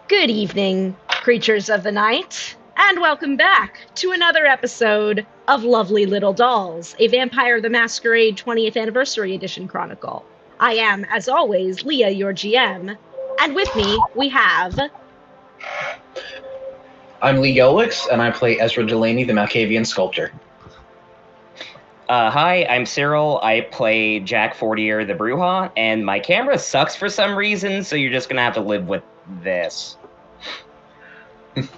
Good evening, creatures of the night, and welcome back to another episode of Lovely Little Dolls, a Vampire the Masquerade 20th Anniversary Edition Chronicle. I am, as always, Leah, your GM, and with me we have... I'm Lee Yolix, and I play Ezra Delaney, the Malkavian sculptor. Hi, I'm Cyril. I play Jack Fortier, the Bruja, and my camera sucks for some reason, so you're just gonna have to live with this.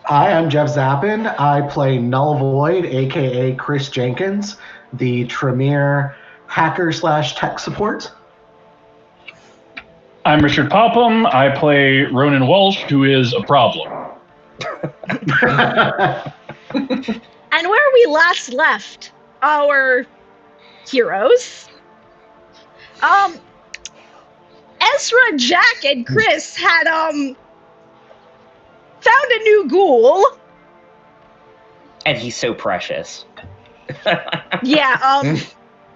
Hi, I'm Jeff Zappin. I play Null Void, aka Chris Jenkins, the Tremere hacker/tech support. I'm Richard Popham. I play Ronan Walsh, who is a problem. And where we last left our heroes, Ezra, Jack, and Chris had, found a new ghoul. And he's so precious. Yeah,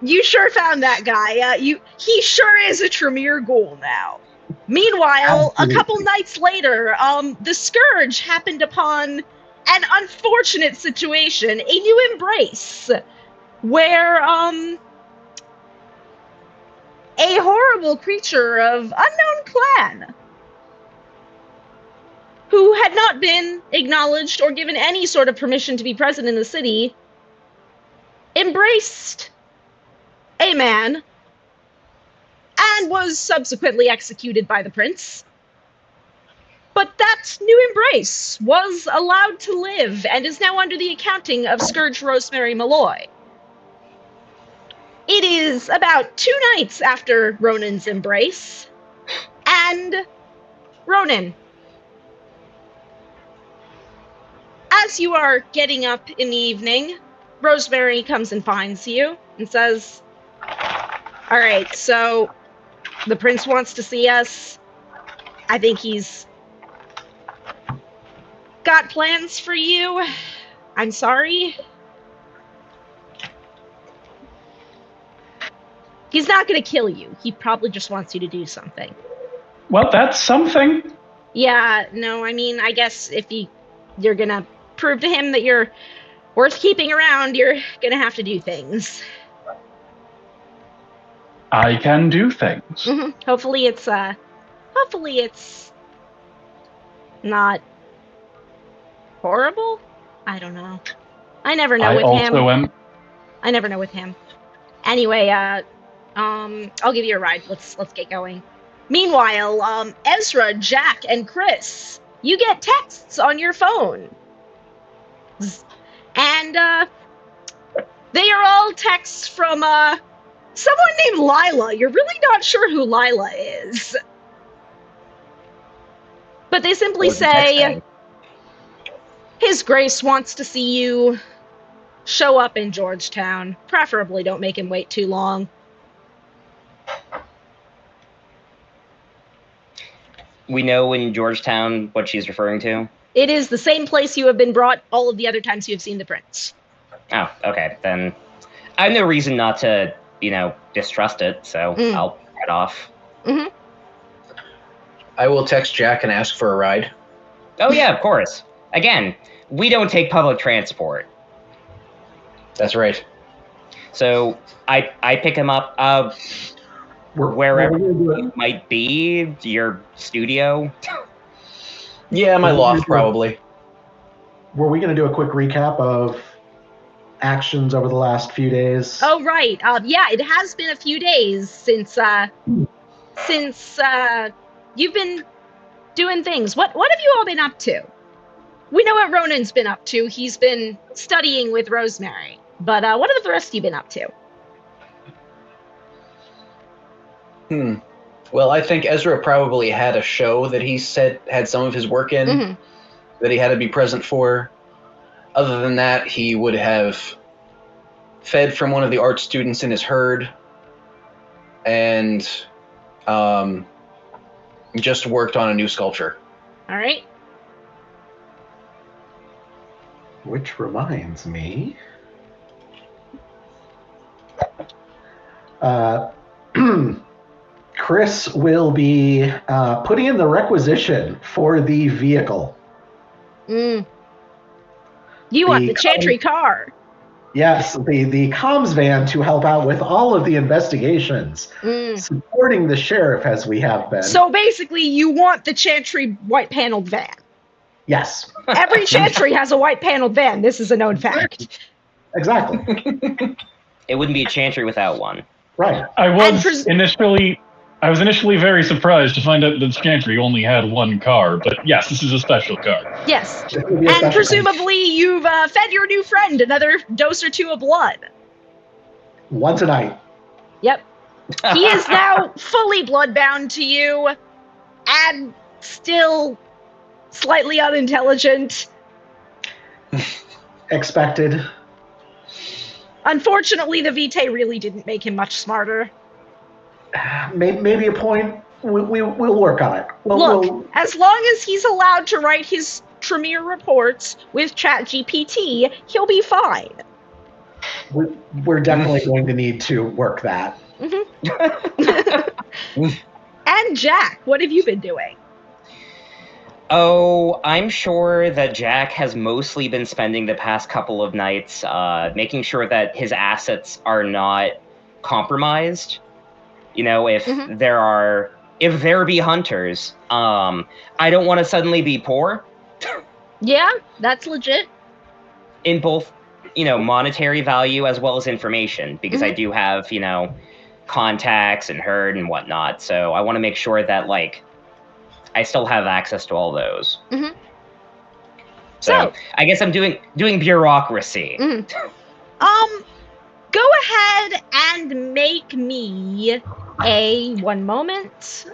you sure found that guy. He sure is a Tremere ghoul now. Meanwhile, Absolutely. a couple nights later, the Scourge happened upon an unfortunate situation, a new embrace, where, a horrible creature of unknown clan, who had not been acknowledged or given any sort of permission to be present in the city, embraced a man and was subsequently executed by the prince. But that new embrace was allowed to live and is now under the accounting of Scourge Rosemary Malloy. It is about 2 nights after Ronan's embrace, and Ronan, as you are getting up in the evening, Rosemary comes and finds you and says, all right, so the prince wants to see us. I think he's got plans for you. I'm sorry. He's not going to kill you. He probably just wants you to do something. Well, that's something. Yeah, no, I mean, I guess if you're going to prove to him that you're worth keeping around, you're going to have to do things. I can do things. Mm-hmm. Hopefully it's not horrible. I don't know. I never know with him. I never know with him. Anyway, I'll give you a ride. Let's get going. Meanwhile, Ezra, Jack, and Chris, you get texts on your phone. And they are all texts from someone named Lila. You're really not sure who Lila is. But they simply say, His Grace wants to see you show up in Georgetown. Preferably don't make him wait too long. We know in Georgetown what she's referring to? It is the same place you have been brought all of the other times you have seen the prince. Oh, okay, then I have no reason not to, distrust it, so I'll head off. Mm-hmm. I will text Jack and ask for a ride. Oh yeah, of course. Again, we don't take public transport. That's right. So I pick him up wherever you might be, your studio. Yeah, my loft, probably. Were we going to do a quick recap of actions over the last few days? Oh, right. Yeah, it has been a few days since you've been doing things. What have you all been up to? We know what Ronan's been up to. He's been studying with Rosemary. But what have the rest of you been up to? Well, I think Ezra probably had a show that he said had some of his work in that he had to be present for. Other than that, he would have fed from one of the art students in his herd and just worked on a new sculpture. All right. Which reminds me... Chris will be putting in the requisition for the vehicle. You want the Chantry car. Yes, the comms van to help out with all of the investigations, supporting the sheriff as we have been. So basically, you want the Chantry white paneled van. Yes. Every Chantry has a white paneled van. This is a known fact. Exactly. It wouldn't be a Chantry without one. Right. I was initially very surprised to find out that Chantry only had one car, but yes, this is a special car. Yes. And presumably you've fed your new friend another dose or two of blood. Once a night. Yep. He is now fully bloodbound to you and still slightly unintelligent. Expected. Unfortunately, the Vitae really didn't make him much smarter. Maybe a point. We'll work on it. As long as he's allowed to write his Tremere reports with ChatGPT, he'll be fine. We're definitely going to need to work that. And Jack, what have you been doing? Oh, I'm sure that Jack has mostly been spending the past couple of nights making sure that his assets are not compromised. You know, if there be hunters, I don't want to suddenly be poor. Yeah, that's legit. In both, monetary value as well as information, because I do have, contacts and herd and whatnot. So I want to make sure that, I still have access to all those. So I guess I'm doing bureaucracy. Go ahead and make me one moment.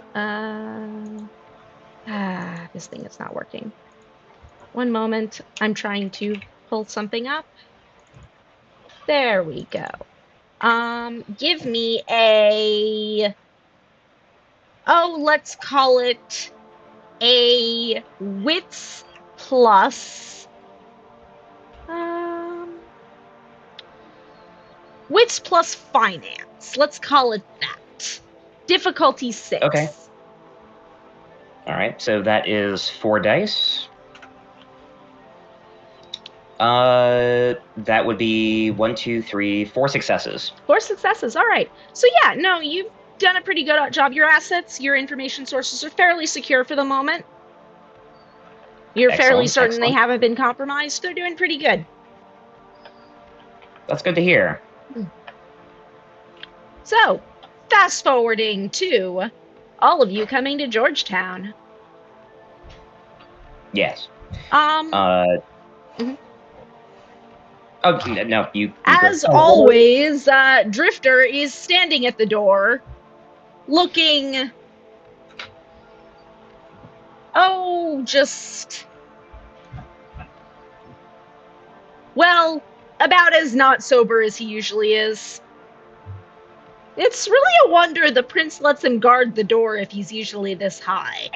This thing is not working. One moment. I'm trying to pull something up. There we go. Give me let's call it a wits plus wits plus finance. Let's call it that. Difficulty 6. Okay. All right, so that is 4 dice. That would be 1, 2, 3, 4 successes. 4 successes. All right. So yeah, no, you've done a pretty good job. Your assets, your information sources are fairly secure for the moment. You're fairly certain they haven't been compromised. They're doing pretty good. That's good to hear. So, fast forwarding to all of you coming to Georgetown. Yes. Oh, no, you as always, Drifter is standing at the door, looking... well, about as not sober as he usually is. It's really a wonder the prince lets him guard the door if he's usually this high.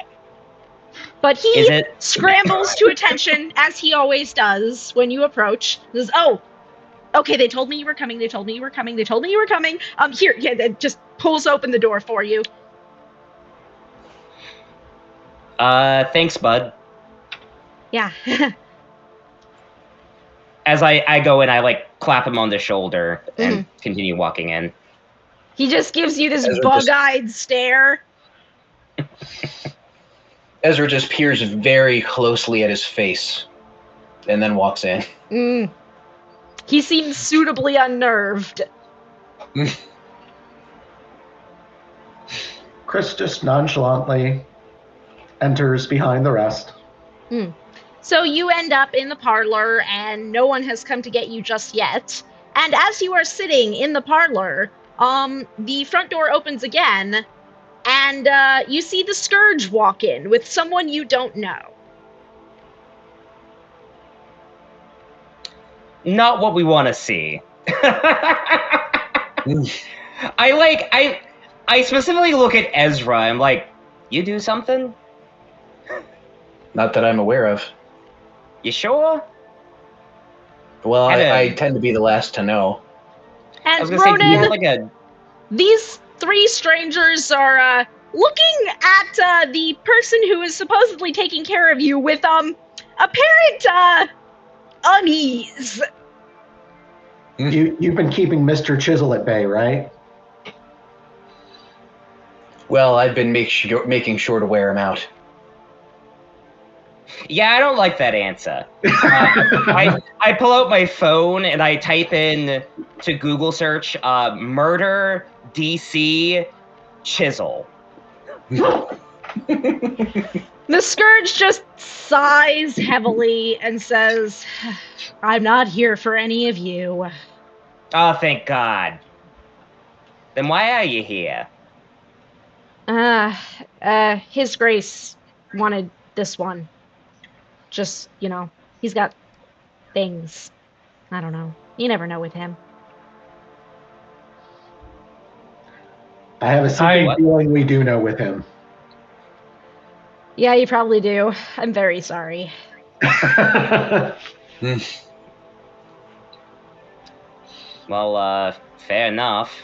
But he scrambles to attention, as he always does when you approach. Says, okay, they told me you were coming, here, just pulls open the door for you. Thanks, bud. Yeah. As I go in, I, clap him on the shoulder and continue walking in. He just gives you this bug-eyed stare. Ezra just peers very closely at his face and then walks in. He seems suitably unnerved. Chris just nonchalantly enters behind the rest. So you end up in the parlor, and no one has come to get you just yet. And as you are sitting in the parlor, the front door opens again, and you see the Scourge walk in with someone you don't know. Not what we want to see. I specifically look at Ezra. I'm like, you do something? Not that I'm aware of. You sure? Well, I tend to be the last to know. And I was gonna Ronan, say, these three strangers are looking at the person who is supposedly taking care of you with apparent unease. You've been keeping Mr. Chisel at bay, right? Well, I've been making sure to wear him out. Yeah, I don't like that answer. I pull out my phone and I type in to Google search murder DC chisel. The Scourge just sighs heavily and says, I'm not here for any of you. Oh, thank God. Then why are you here? His Grace wanted this one. Just, he's got things. I don't know. You never know with him. I have a secret feeling we do know with him. Yeah, you probably do. I'm very sorry. Well, fair enough.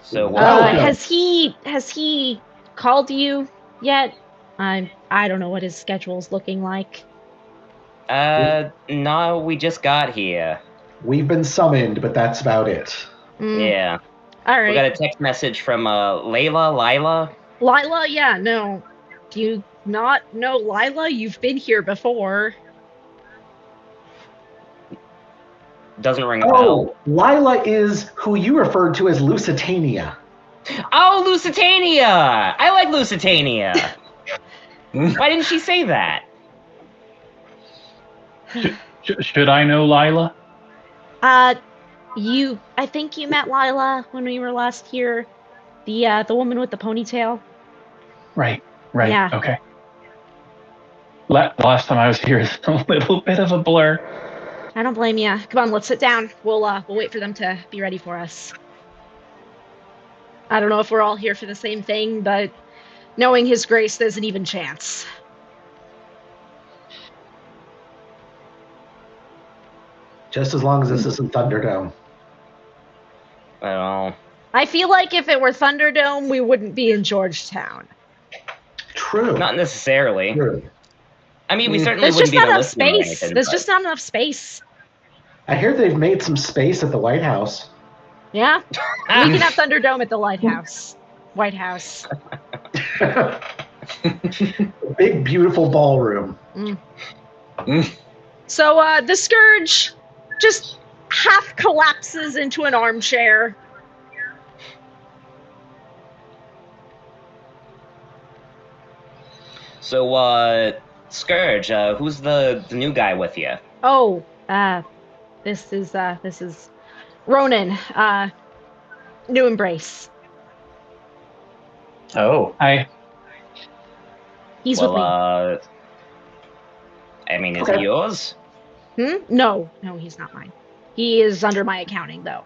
So, has he called you yet? I don't know what his schedule's looking like. No, we just got here. We've been summoned, but that's about it. Yeah. All right. We got a text message from Lila. Lila, yeah, no. Do you not know Lila? You've been here before. Doesn't ring a bell. Lila is who you referred to as Lusitania. Oh, Lusitania! I like Lusitania. Why didn't she say that? Should I know Lila? I think you met Lila when we were last here. The woman with the ponytail. Right. Yeah. Okay. Last time I was here is a little bit of a blur. I don't blame you. Come on, let's sit down. We'll wait for them to be ready for us. I don't know if we're all here for the same thing, but knowing His Grace, there's an even chance. Just as long as this isn't Thunderdome. Well, I feel like if it were Thunderdome, we wouldn't be in Georgetown. True. Not necessarily. True. I mean, we certainly wouldn't be enough listening to space. anything, There's but... just not enough space. I hear they've made some space at the White House. Yeah? We can have Thunderdome at the Lighthouse. White House. Big, beautiful ballroom. So the Scourge just half collapses into an armchair. So, Scourge, who's the new guy with you? Oh, this is Ronan, New Embrace. Oh. Hi. He's with me. I mean, is he yours? No, he's not mine. He is under my accounting, though.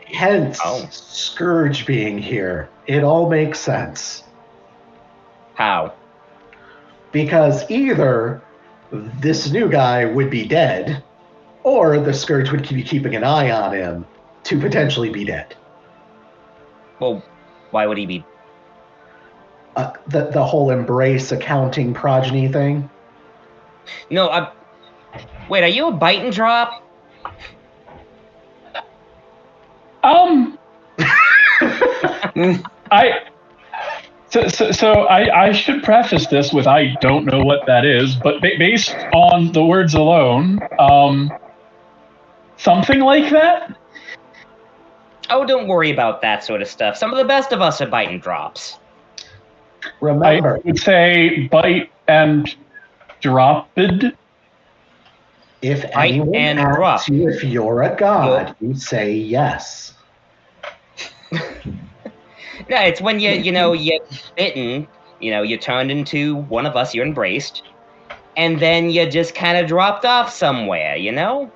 Hence, Scourge being here. It all makes sense. How? Because either this new guy would be dead, or the Scourge would be keeping an eye on him to potentially be dead. Well, why would he be? The whole Embrace accounting progeny thing. No, wait, are you a bite and drop? I should preface this with I don't know what that is, but based on the words alone, something like that? Oh, don't worry about that sort of stuff. Some of the best of us are bite and drops. Remember, I would say bite and dropped. If Bite anyone and asks drop. you if you're a god, you say yes. No, it's when you get bitten, you turned into one of us, you're embraced, and then you just kind of dropped off somewhere, You don't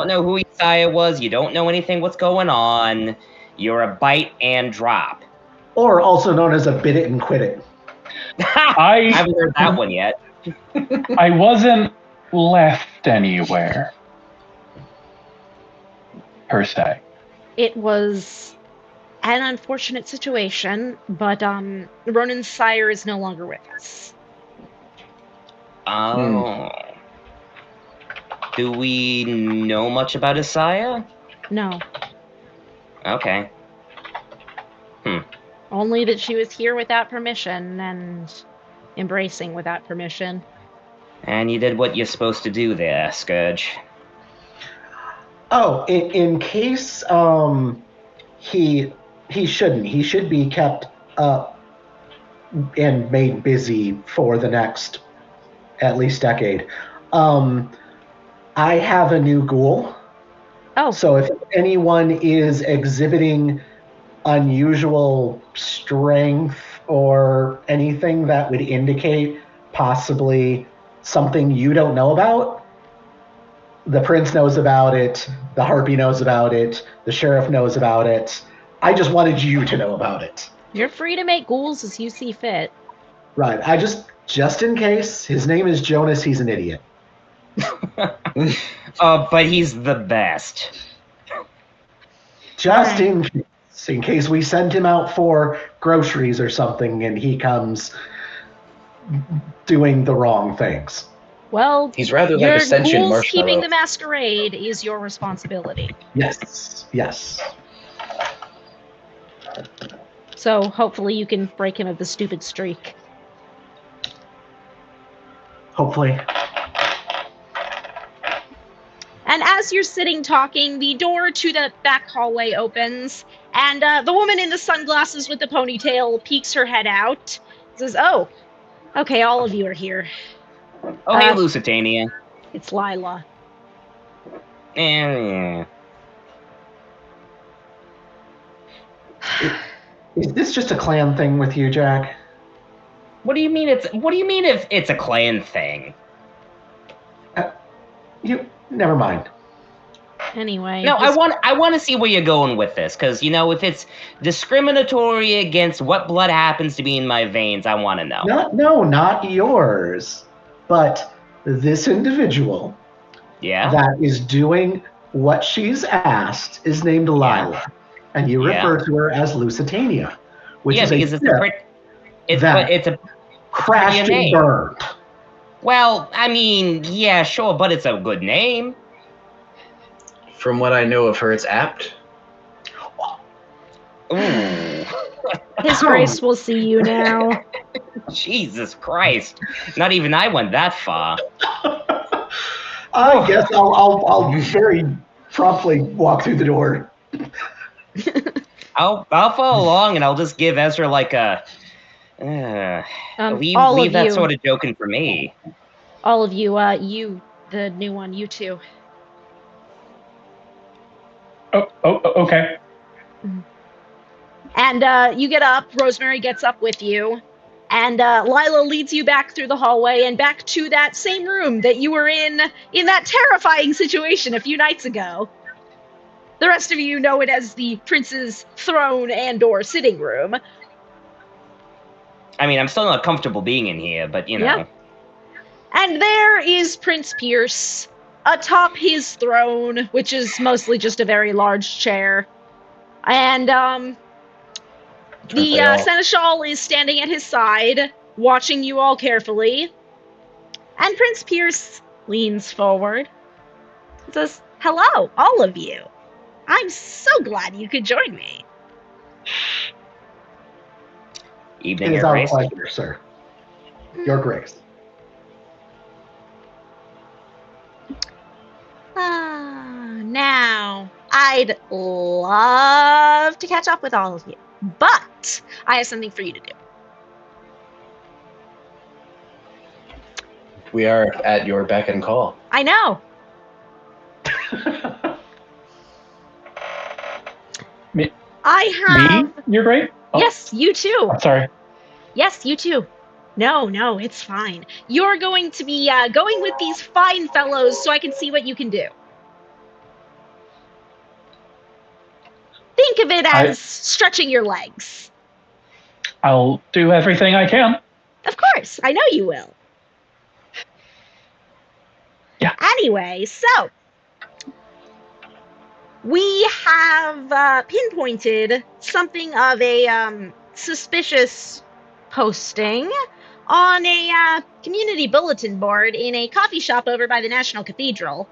know who Isaiah was, you don't know anything what's going on, you're a bite and drop. Or also known as a bit it and quit it. I haven't heard that one yet. I wasn't left anywhere. per se. It was an unfortunate situation, but Ronan's sire is no longer with us. Oh. Do we know much about Isaiah? No. Okay. Only that she was here without permission and embracing without permission. And you did what you're supposed to do there, Scourge. Oh, in case he shouldn't. He should be kept up and made busy for the next at least decade. I have a new ghoul. Oh. So if anyone is exhibiting unusual strength or anything that would indicate possibly something you don't know about, the prince knows about it, the harpy knows about it, the sheriff knows about it. I just wanted you to know about it. You're free to make ghouls as you see fit. Right. I just in case, his name is Jonas, he's an idiot. But he's the best. Just in case we send him out for groceries or something and he comes doing the wrong things. Well, He's rather like your a sentient ghouls keeping marshmallow. the masquerade is your responsibility. Yes. So hopefully you can break him of the stupid streak. Hopefully. And as you're sitting talking, the door to the back hallway opens, and the woman in the sunglasses with the ponytail peeks her head out. Says, "Oh, okay, all of you are here." Oh, hey, Lusitania. It's Lila. Yeah. Is this just a clan thing with you, Jack? What do you mean if it's a clan thing? Never mind. Anyway. No, I want to see where you're going with this, because, if it's discriminatory against what blood happens to be in my veins, I want to know. Not yours. But this individual that is doing what she's asked is named Lila. And you refer to her as Lusitania, which is because it's a crashed and burned. Well, I mean, yeah, sure, but it's a good name. From what I know of her, it's apt. Ooh. His Grace will see you now. Jesus Christ. Not even I went that far. I guess I'll very promptly walk through the door. I'll follow along, and I'll just give Ezra like a leave that sort of joking for me. All of you, you, the new one, you two. Oh, okay. And you get up, Rosemary gets up with you, and Lila leads you back through the hallway and back to that same room that you were in that terrifying situation a few nights ago. The rest of you know it as the prince's throne and/or sitting room. I mean, I'm still not comfortable being in here, but you know. Yeah. And there is Prince Pierce atop his throne, which is mostly just a very large chair. And the seneschal is standing at his side, watching you all carefully. And Prince Pierce leans forward and says, "Hello, all of you. I'm so glad you could join me." Evening, it is Your our Grace. pleasure, sir. Your Grace. Now, I'd love to catch up with all of you, but I have something for you to do. We are at your beck and call. I know. I have... Me? You're great? Oh, yes, you too. I'm sorry. Yes, you too. No, it's fine. You're going to be going with these fine fellows so I can see what you can do. Think of it as stretching your legs. I'll do everything I can. Of course, I know you will. Yeah. Anyway, so We have pinpointed something of a suspicious posting on a community bulletin board in a coffee shop over by the National Cathedral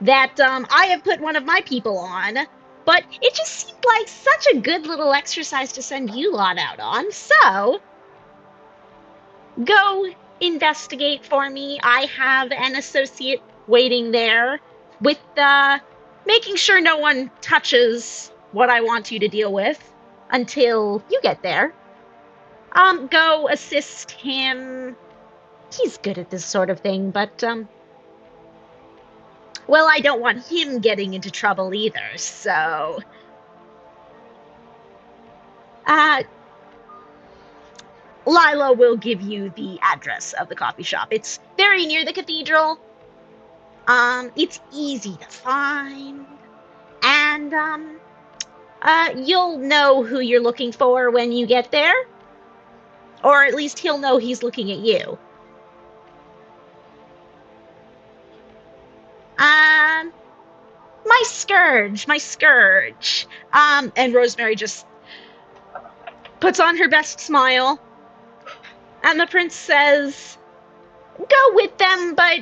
that I have put one of my people on, but it just seemed like such a good little exercise to send you lot out on, so go investigate for me. I have an associate waiting there with making sure no one touches what I want you to deal with until you get there. Go assist him. He's good at this sort of thing, but well, I don't want him getting into trouble either, so Lila will give you the address of the coffee shop. It's very near the cathedral. It's easy to find, and you'll know who you're looking for when you get there, or at least he'll know he's looking at you. My scourge. And Rosemary just puts on her best smile, and the prince says, "Go with them, but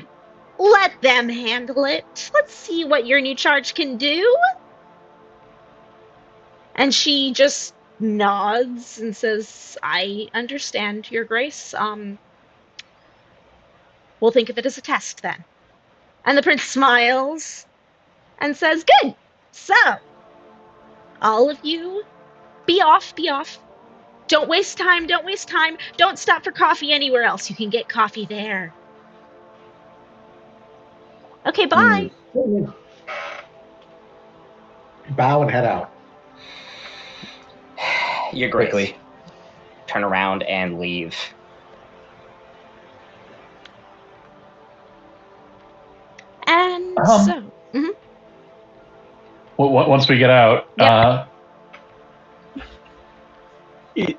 let them handle it. Let's see what your new charge can do." And she just nods and says, "I understand, Your Grace. We'll think of it as a test then." And the prince smiles and says, "Good. So, all of you, be off. Don't waste time. Don't stop for coffee anywhere else. You can get coffee there. Okay, bye." Bow and head out. Your Grace. Quickly. Turn around and leave. And so... Once we get out, Yep.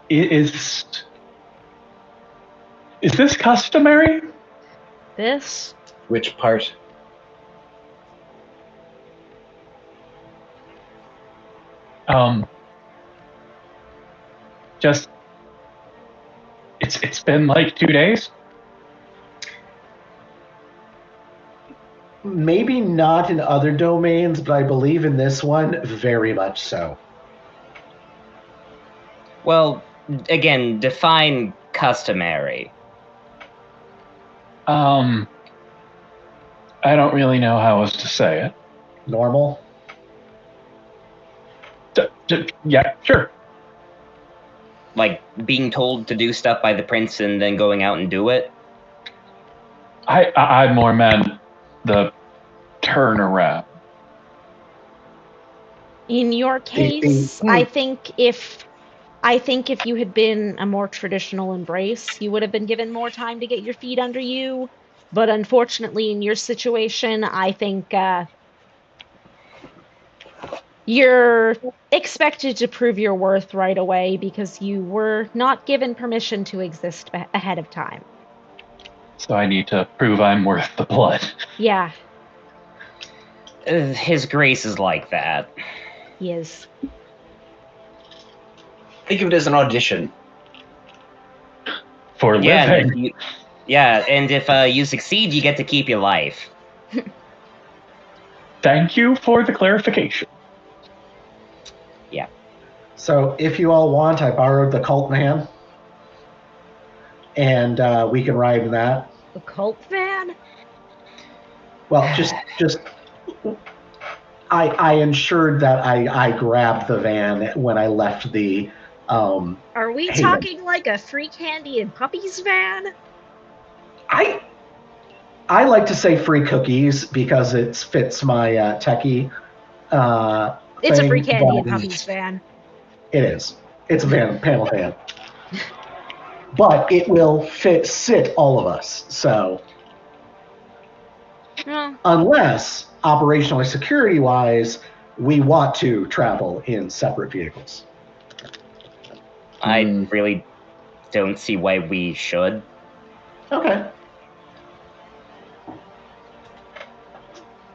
Is this customary? This? Which part? Just it's been like 2 days. Maybe not in other domains, but I believe in this one, very much so. Well, again, define customary. I don't really know how else to say it. Normal? Yeah, sure. Like being told to do stuff by the prince and then going out and do it? I more meant the turnaround. In your case, I think if you had been a more traditional embrace, you would have been given more time to get your feet under you. But unfortunately, in your situation, I think you're expected to prove your worth right away because you were not given permission to exist ahead of time. So I need to prove I'm worth the blood. Yeah. His Grace is like that. He is. Think of it as an audition. For living. And if you succeed, you get to keep your life. Thank you for the clarification. Yeah. So if you all want, I borrowed the cult van, and we can ride in that. The cult van? Well, just I ensured that I grabbed the van when I left the. Are we Haven. talking like a free candy and puppies van? I like to say free cookies because it fits my techie. It's thing, a free candy and but puppies van. It is. It's a panel van. But it will sit all of us. So unless operationally security wise, we want to travel in separate vehicles. I really don't see why we should. Okay.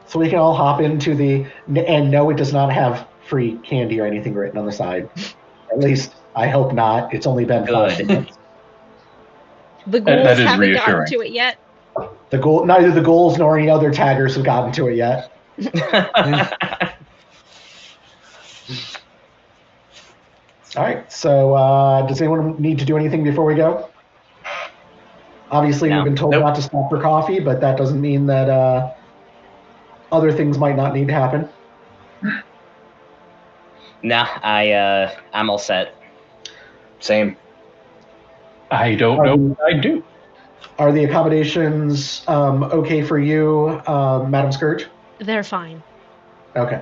So we can all hop into and no, it does not have free candy or anything written on the side. At least, I hope not. It's only been 5 minutes. The ghouls That is haven't gotten reassuring. to it yet. Neither the ghouls nor any other taggers have gotten to it yet. All right, so does anyone need to do anything before we go? Obviously, No. we've been told Nope. not to stop for coffee, but that doesn't mean that other things might not need to happen. Nah, I'm all set. Same. I don't know what I'd do. Are the accommodations okay for you, Madam Scourge? They're fine. Okay.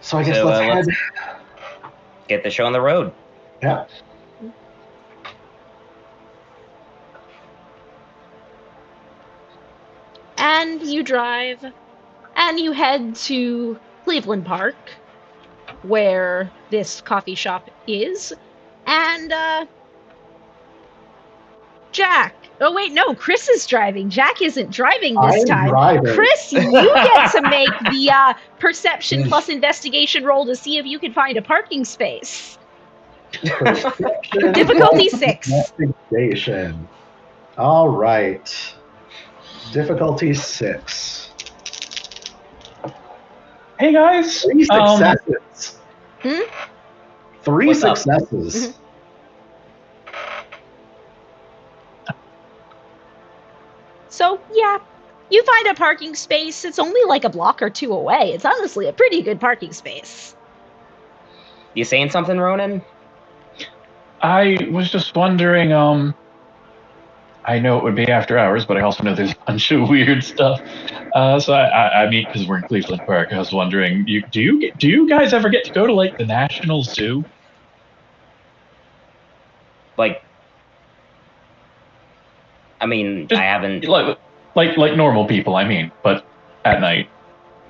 So I guess So, let's head. Get the show on the road. Yeah. And you drive, and you head to Cleveland Park, where this coffee shop is, and Jack. Oh wait, no, Chris is driving. Jack isn't driving this time. Driving. Chris, you get to make the perception plus investigation roll to see if you can find a parking space. Difficulty 6. Investigation. All right. Difficulty 6. Hey guys. 3 successes. 3 What's up? successes. So, yeah, you find a parking space. It's only like a block or 2 away. It's honestly a pretty good parking space. You saying something, Ronan? I was just wondering, I know it would be after hours, but I also know there's a bunch of weird stuff. So I mean, because we're in Cleveland Park, I was wondering, do you guys ever get to go to like the National Zoo? Like, I mean, Just I haven't. Like normal people, I mean, but at night.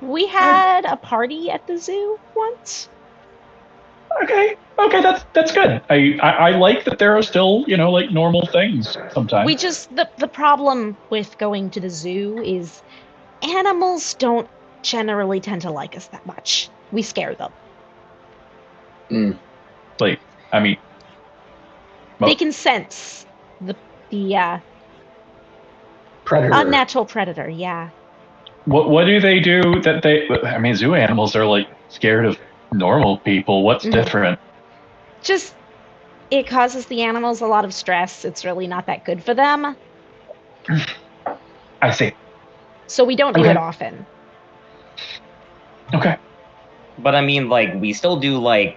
We had a party at the zoo once. Okay, that's good. I like that there are still, like normal things sometimes. We just the problem with going to the zoo is animals don't generally tend to like us that much. We scare them. Like, I mean, They can sense the Predator. unnatural predator. Yeah. what do they do that I mean, zoo animals are like scared of normal people. What's different? Just it causes the animals a lot of stress. It's really not that good for them. I see. So we don't do it often. Okay. But I mean, like, we still do like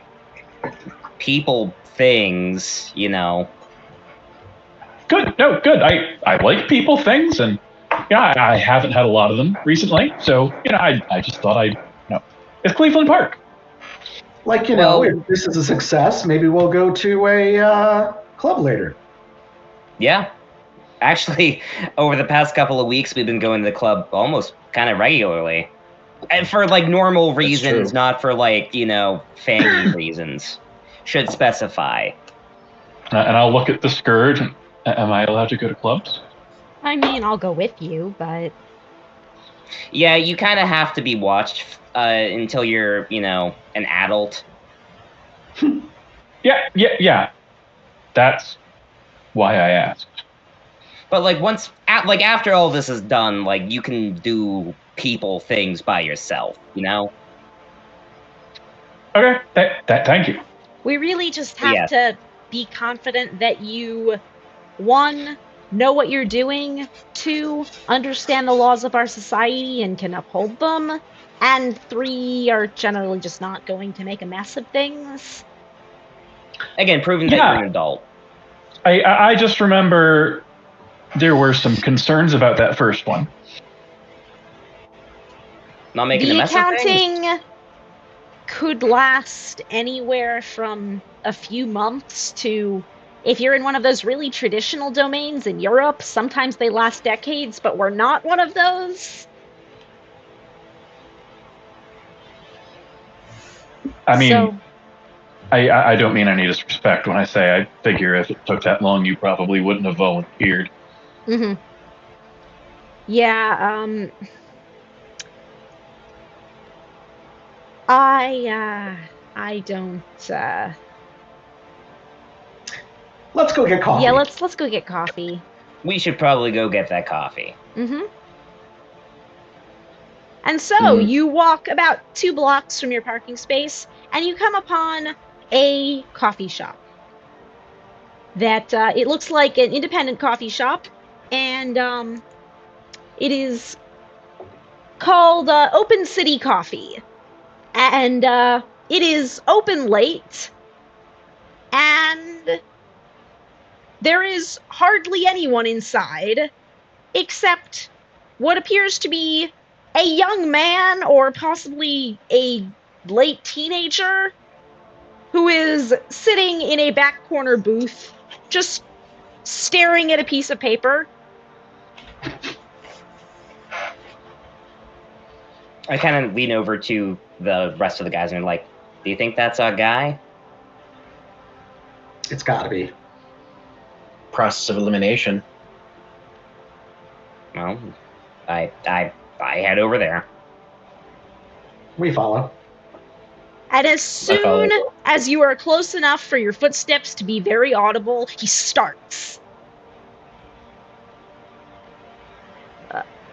people things, Good. No, good. I like people things, and I haven't had a lot of them recently. So I just thought it's Cleveland Park. Like, Well- if this is a success, maybe we'll go to a club later. Yeah. Actually, over the past couple of weeks, we've been going to the club almost kind of regularly. And for like normal reasons, true. not for like, family reasons. Should specify. And I'll look at the Scourge. And, am I allowed to go to clubs? I mean, I'll go with you, but Yeah, you kind of have to be watched until you're, an adult. Yeah. That's why I asked. But like after all this is done, like you can do people things by yourself, Okay. Thank you. we really just have Yeah. to be confident that you, 1, know what you're doing, 2, understand the laws of our society and can uphold them, and 3, are generally just not going to make a mess of things. Again, proving that Yeah. you're an adult. I just remember there were some concerns about that first one. Not making a The mess of things. accounting could last anywhere from a few months to, if you're in one of those really traditional domains in Europe, sometimes they last decades, but we're not one of those. I mean, So, I don't mean any disrespect when I say I figure if it took that long, you probably wouldn't have volunteered. yeah, I don't. Let's go get coffee. Yeah, let's go get coffee. We should probably go get that coffee. Mm-hmm. And so you walk about 2 blocks from your parking space, and you come upon a coffee shop. That it looks like an independent coffee shop, and it is called Open City Coffee, and it is open late, and there is hardly anyone inside, except what appears to be a young man, or possibly a late teenager, who is sitting in a back corner booth, just staring at a piece of paper. I kind of lean over to the rest of the guys and I'm like, do you think that's our guy? It's gotta be. Process of elimination. Well, I head over there. We follow. And as soon as you are close enough for your footsteps to be very audible, he starts.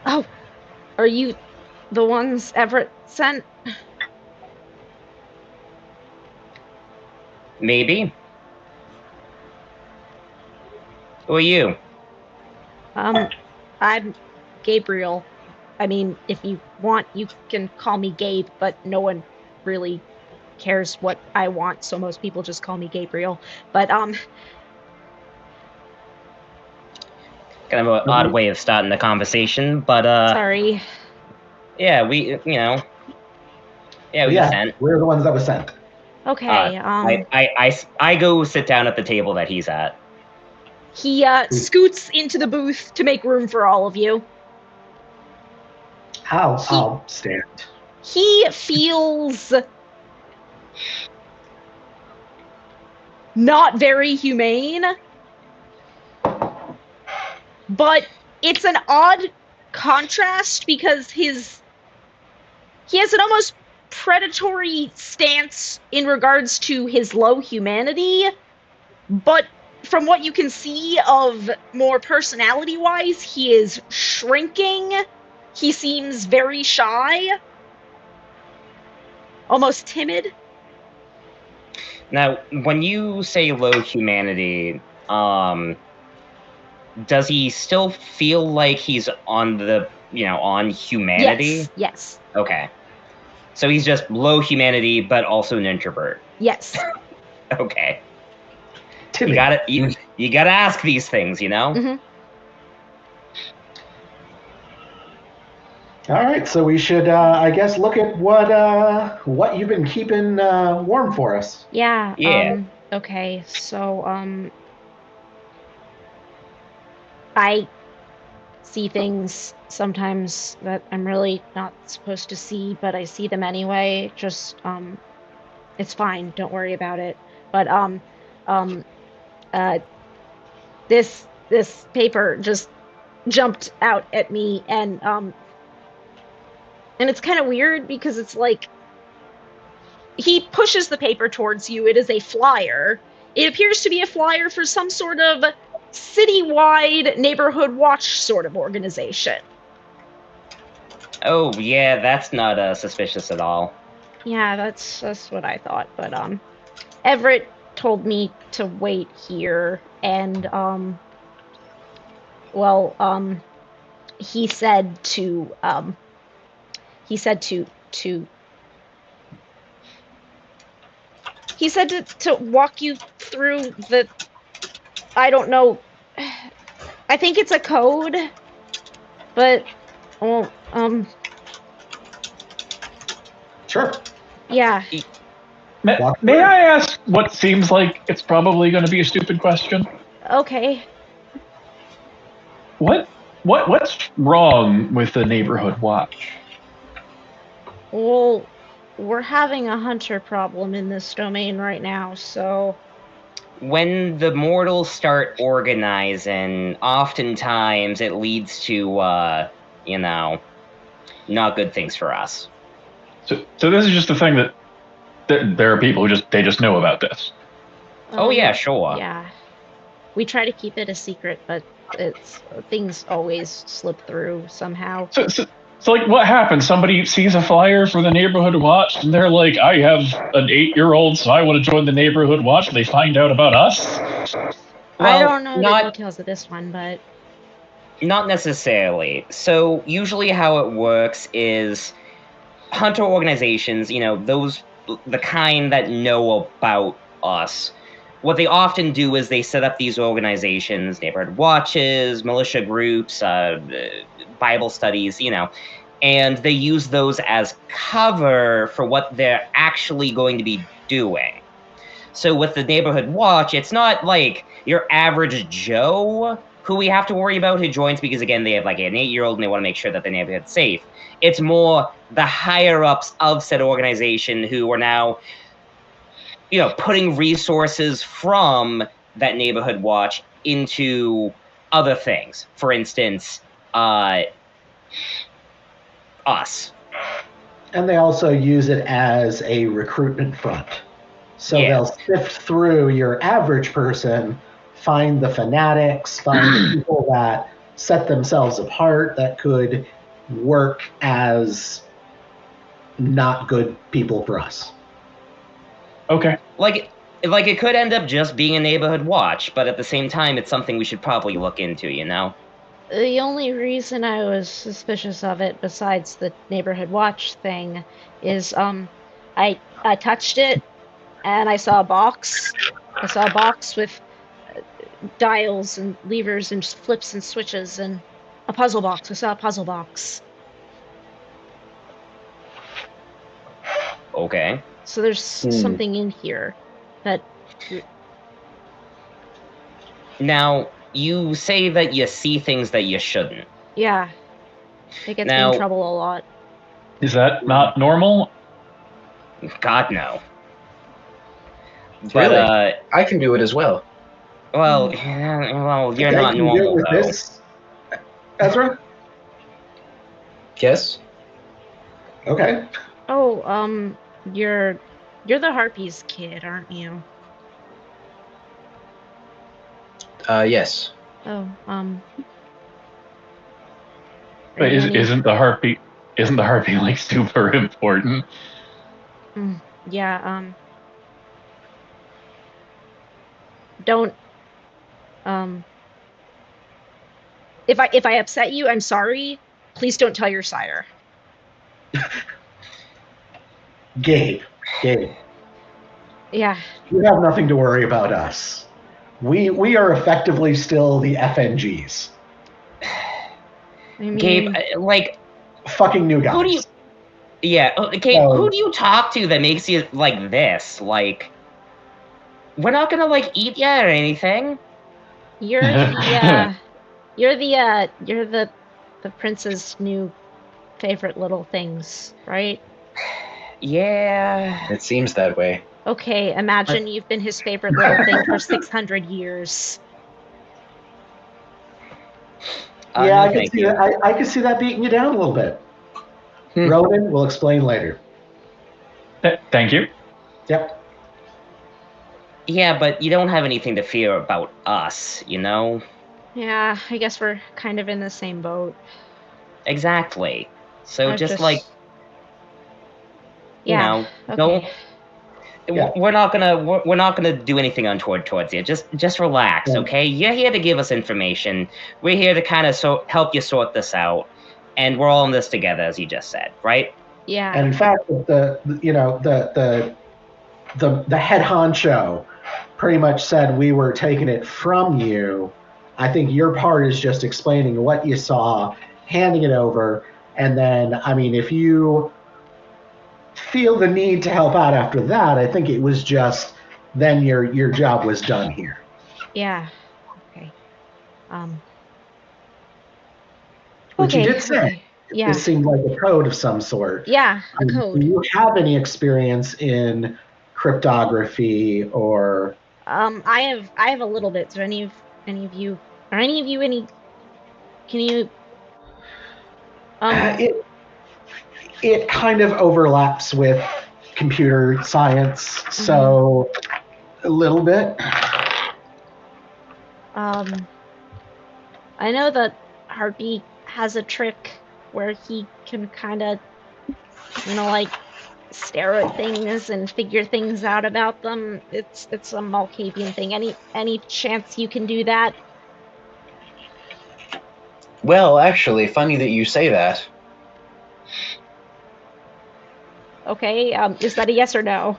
Oh, are you the ones Everett sent? Maybe. Who are you? I'm Gabriel. I mean, if you want, you can call me Gabe, but no one really cares what I want, so most people just call me Gabriel. But kind of an odd way of starting the conversation, but sorry. Yeah, we sent. We're the ones that was sent. Okay. I go sit down at the table that he's at. He scoots into the booth to make room for all of you. I'll stand. He feels not very humane, but it's an odd contrast because he has an almost predatory stance in regards to his low humanity, but from what you can see of more personality-wise, he is shrinking. He seems very shy, almost timid. Now, when you say low humanity, does he still feel like he's on on humanity? Yes. Okay. So he's just low humanity, but also an introvert. Yes. Okay. Timid. You gotta ask these things, you know? Mm-hmm. All right, so we should, I guess, look at what you've been keeping warm for us. Yeah. Yeah. Okay. So, I see things sometimes that I'm really not supposed to see, but I see them anyway. Just, it's fine. Don't worry about it. But, this paper just jumped out at me, and it's kind of weird because it's like he pushes the paper towards you. It is a flyer. It appears to be a flyer for some sort of citywide neighborhood watch sort of organization. Oh, yeah, that's not suspicious at all. Yeah, that's what I thought. But Everett told me to wait here, and he said to walk you through the, I don't know, I think it's a code, but Sure. Yeah. May I ask what seems like it's probably going to be a stupid question? Okay. What's wrong with the neighborhood watch? Well, we're having a hunter problem in this domain right now, so... When the mortals start organizing, oftentimes it leads to, not good things for us. So this is just the thing that there are people who just know about this. Oh yeah, sure. Yeah. We try to keep it a secret, but things always slip through somehow. So like, what happens? Somebody sees a flyer for the neighborhood watch, and they're like, "I have an 8-year-old, so I want to join the neighborhood watch." And they find out about us. I don't know the details of this one, but not necessarily. So usually, how it works is hunter organizations, the kind that know about us. What they often do is they set up these organizations, neighborhood watches, militia groups, Bible studies, and they use those as cover for what they're actually going to be doing. So with the neighborhood watch, it's not like your average Joe who we have to worry about who joins because, again, they have like an 8-year-old and they want to make sure that the neighborhood's safe. It's more the higher-ups of said organization who are now putting resources from that neighborhood watch into other things. For instance, us. And they also use it as a recruitment front. So Yes. they'll sift through your average person, find the fanatics, find people that set themselves apart that could work as not good people for us. Okay. Like it could end up just being a neighborhood watch, but at the same time, it's something we should probably look into, The only reason I was suspicious of it, besides the neighborhood watch thing, is I touched it and I saw a box. I saw a box with dials and levers and flips and switches and a puzzle box. I saw a puzzle box. Okay. So there's something in here that. Now, you say that you see things that you shouldn't. Yeah. It gets me in trouble a lot. Is that not normal? God, no. But, really? I can do it as well. Well, you're not normal, with though. This, Ezra? Yes? Okay. Oh, you're the Harpies kid, aren't you? Yes. Oh, But isn't the harpy like super important? Yeah, don't if I upset you, I'm sorry. Please don't tell your sire. Gabe. Yeah. You have nothing to worry about us. We are effectively still the FNGs. I mean, Gabe, fucking new guys. Who do you? Yeah, Gabe. Who do you talk to that makes you like this? Like, we're not gonna eat you or anything. You're the prince's new favorite little things, right? Yeah. It seems that way. Okay, imagine you've been his favorite little thing for 600 years. Yeah, I can see that. I can see that beating you down a little bit. Ronan will explain later. Thank you. Yep. Yeah, but you don't have anything to fear about us, Yeah, I guess we're kind of in the same boat. Exactly. So yeah, don't. Yeah. We're not gonna do anything untoward towards you. Just relax, okay? You're here to give us information. We're here to kind of help you sort this out, and we're all in this together, as you just said, right? Yeah. And in fact, the head honcho pretty much said we were taking it from you. I think your part is just explaining what you saw, handing it over, and then, I mean, if you feel the need to help out after that, I think it was just then your job was done here. Yeah. Okay. Which you did say. Yeah. This seemed like a code of some sort. Yeah, a code. Do you have any experience in cryptography or? I have a little bit. So any of you can you? It kind of overlaps with computer science, so a little bit. I know that Heartbeat has a trick where he can kind of, like, stare at things and figure things out about them. It's a Malkavian thing. Any chance you can do that? Well, actually, funny that you say that. Okay, is that a yes or no?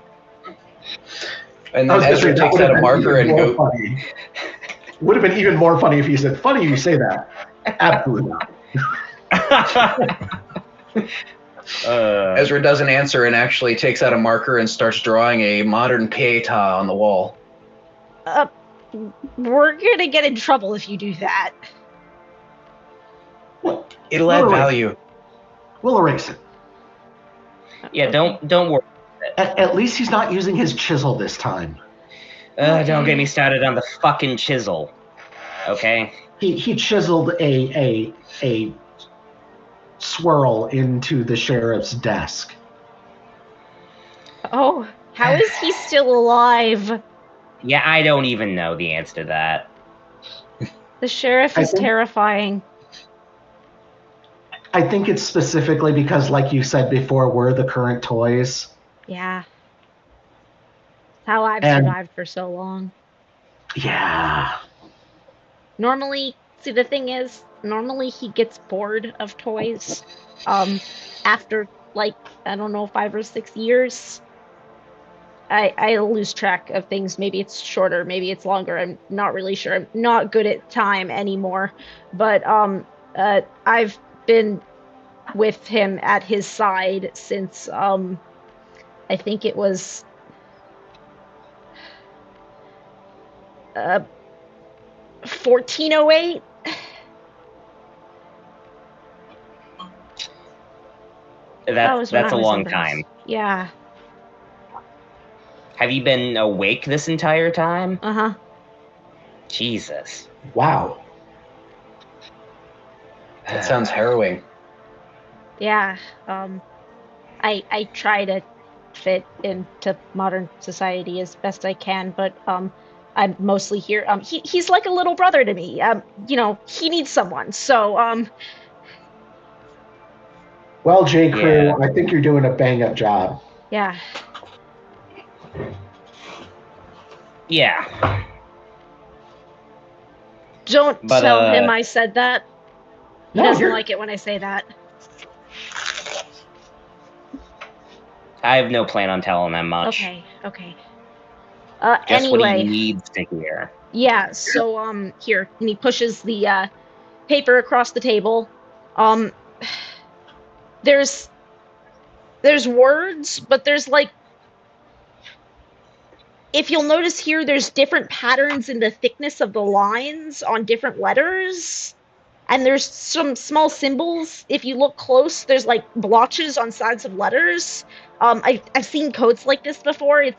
And then Ezra takes out a marker and goes. Would have been even more funny if you said, "Funny you say that." Absolutely not. Ezra doesn't answer and actually takes out a marker and starts drawing a modern Pietà on the wall. We're gonna get in trouble if you do that. It'll add value. We'll erase it. Yeah, don't worry. At least he's not using his chisel this time. Don't get me started on the fucking chisel. Okay. He chiseled a swirl into the sheriff's desk. Oh, how is he still alive? Yeah, I don't even know the answer to that. The sheriff is terrifying. I think it's specifically because, like you said before, we're the current toys. Yeah. How I've survived for so long. Yeah. Normally, see, the thing is, normally he gets bored of toys after, like, I don't know, 5 or 6 years. I lose track of things. Maybe it's shorter, maybe it's longer. I'm not really sure. I'm not good at time anymore. But I've been with him at his side since I think it was 1408. That's a long time. Yeah. Have you been awake this entire time? Uh-huh. Jesus. Wow. That sounds harrowing. Yeah. I try to fit into modern society as best I can, but I'm mostly here. He's like a little brother to me. He needs someone. So Well, J. Crew, I think you're doing a bang-up job. Yeah. Yeah. Don't tell him I said that. He doesn't like it when I say that. I have no plan on telling them much. Okay. Just anyway, what he needs to hear. Yeah, so here, and he pushes the paper across the table. There's words, but there's, like, if you'll notice here, there's different patterns in the thickness of the lines on different letters. And there's some small symbols. If you look close, there's, like, blotches on sides of letters. I've seen codes like this before. I'm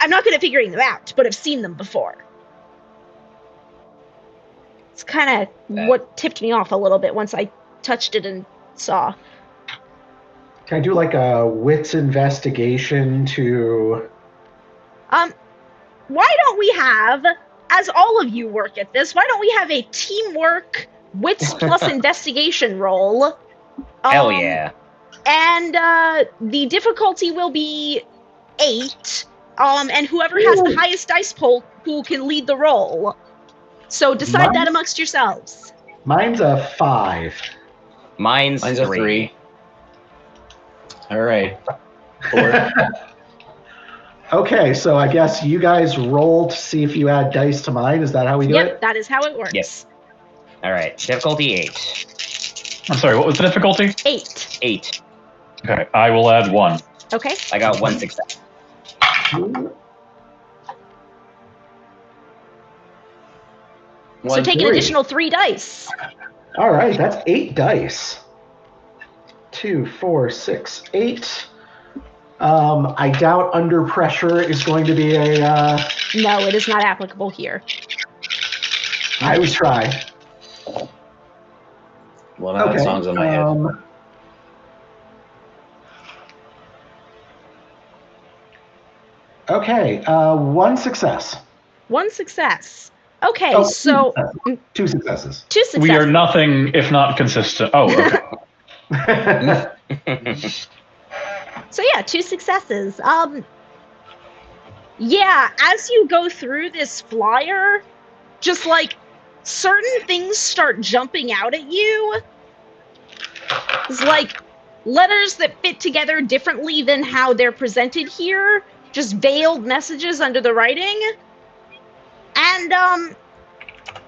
not good at figuring them out, but I've seen them before. It's kind of what tipped me off a little bit once I touched it and saw. Can I do, like, a wits investigation to... Why don't we have, as all of you work at this, why don't we have a teamwork wits plus investigation roll? Hell yeah. And the difficulty will be 8, and whoever has the highest dice pool can lead the roll. So decide that amongst yourselves. Mine's a 5. Mine's a 3. All right. 4. Okay, so I guess you guys roll to see if you add dice to mine. Is that how we do it? Yep, that is how it works. Yep. All right, difficulty 8. I'm sorry, what was the difficulty? 8. 8. Okay, I will add 1. Okay. I got 1 success. So take an additional 3 dice. All right, that's 8 dice. 2, 4, 6, 8. I doubt under pressure is going to be a... No, it is not applicable here. I would try. Well, now that song's in my head. Okay, one success. One success. Okay, Oh, so two successes. two successes. We are nothing if not consistent. Oh, okay. So yeah, two successes. Yeah, as you go through this flyer, just like certain things start jumping out at you. It's like letters that fit together differently than how they're presented here, just veiled messages under the writing. And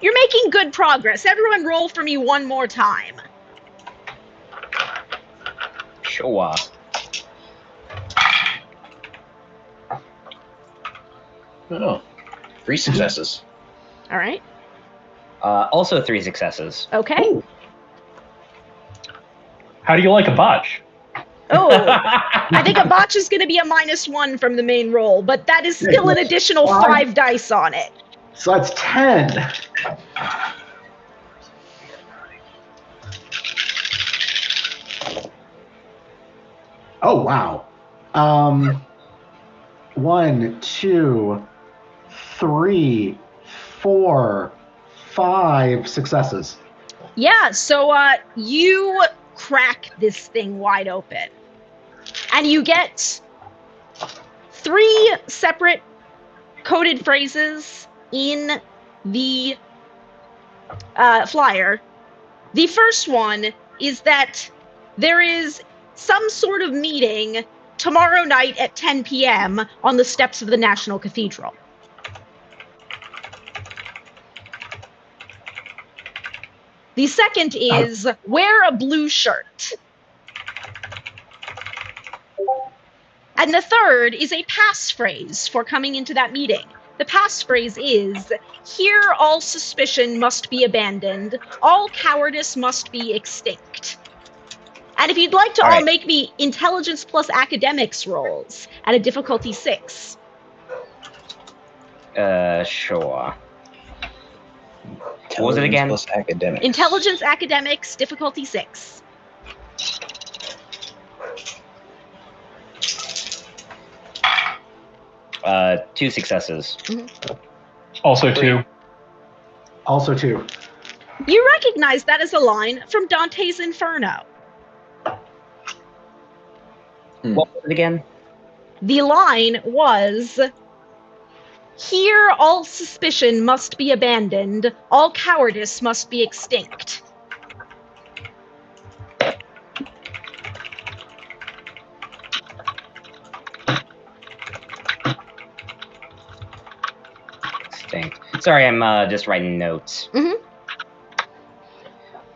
you're making good progress. Everyone roll for me one more time. Sure. Oh, 3 successes. All right. Also 3 successes. Okay. Ooh. How do you like a botch? Oh, I think a botch is going to be a -1 from the main roll, but that is still an additional 5 dice on it. So that's 10. Oh, wow. 1, 2, 3, 4, 5 successes. Yeah, so you crack this thing wide open. And you get 3 separate coded phrases in the flyer. The first one is that there is some sort of meeting tomorrow night at 10 p.m. on the steps of the National Cathedral. The second is wear a blue shirt. And the third is a passphrase for coming into that meeting. The passphrase is, here all suspicion must be abandoned, all cowardice must be extinct. And if you'd like to all make me intelligence plus academics rolls at a difficulty 6. Sure. What was it again? Plus academics. Intelligence academics, difficulty 6. Two successes. Mm-hmm. Also 2. Also 2. You recognize that as a line from Dante's Inferno. What was it again? The line was, here all suspicion must be abandoned, all cowardice must be extinct. Extinct. Sorry, I'm just writing notes. Mm-hmm.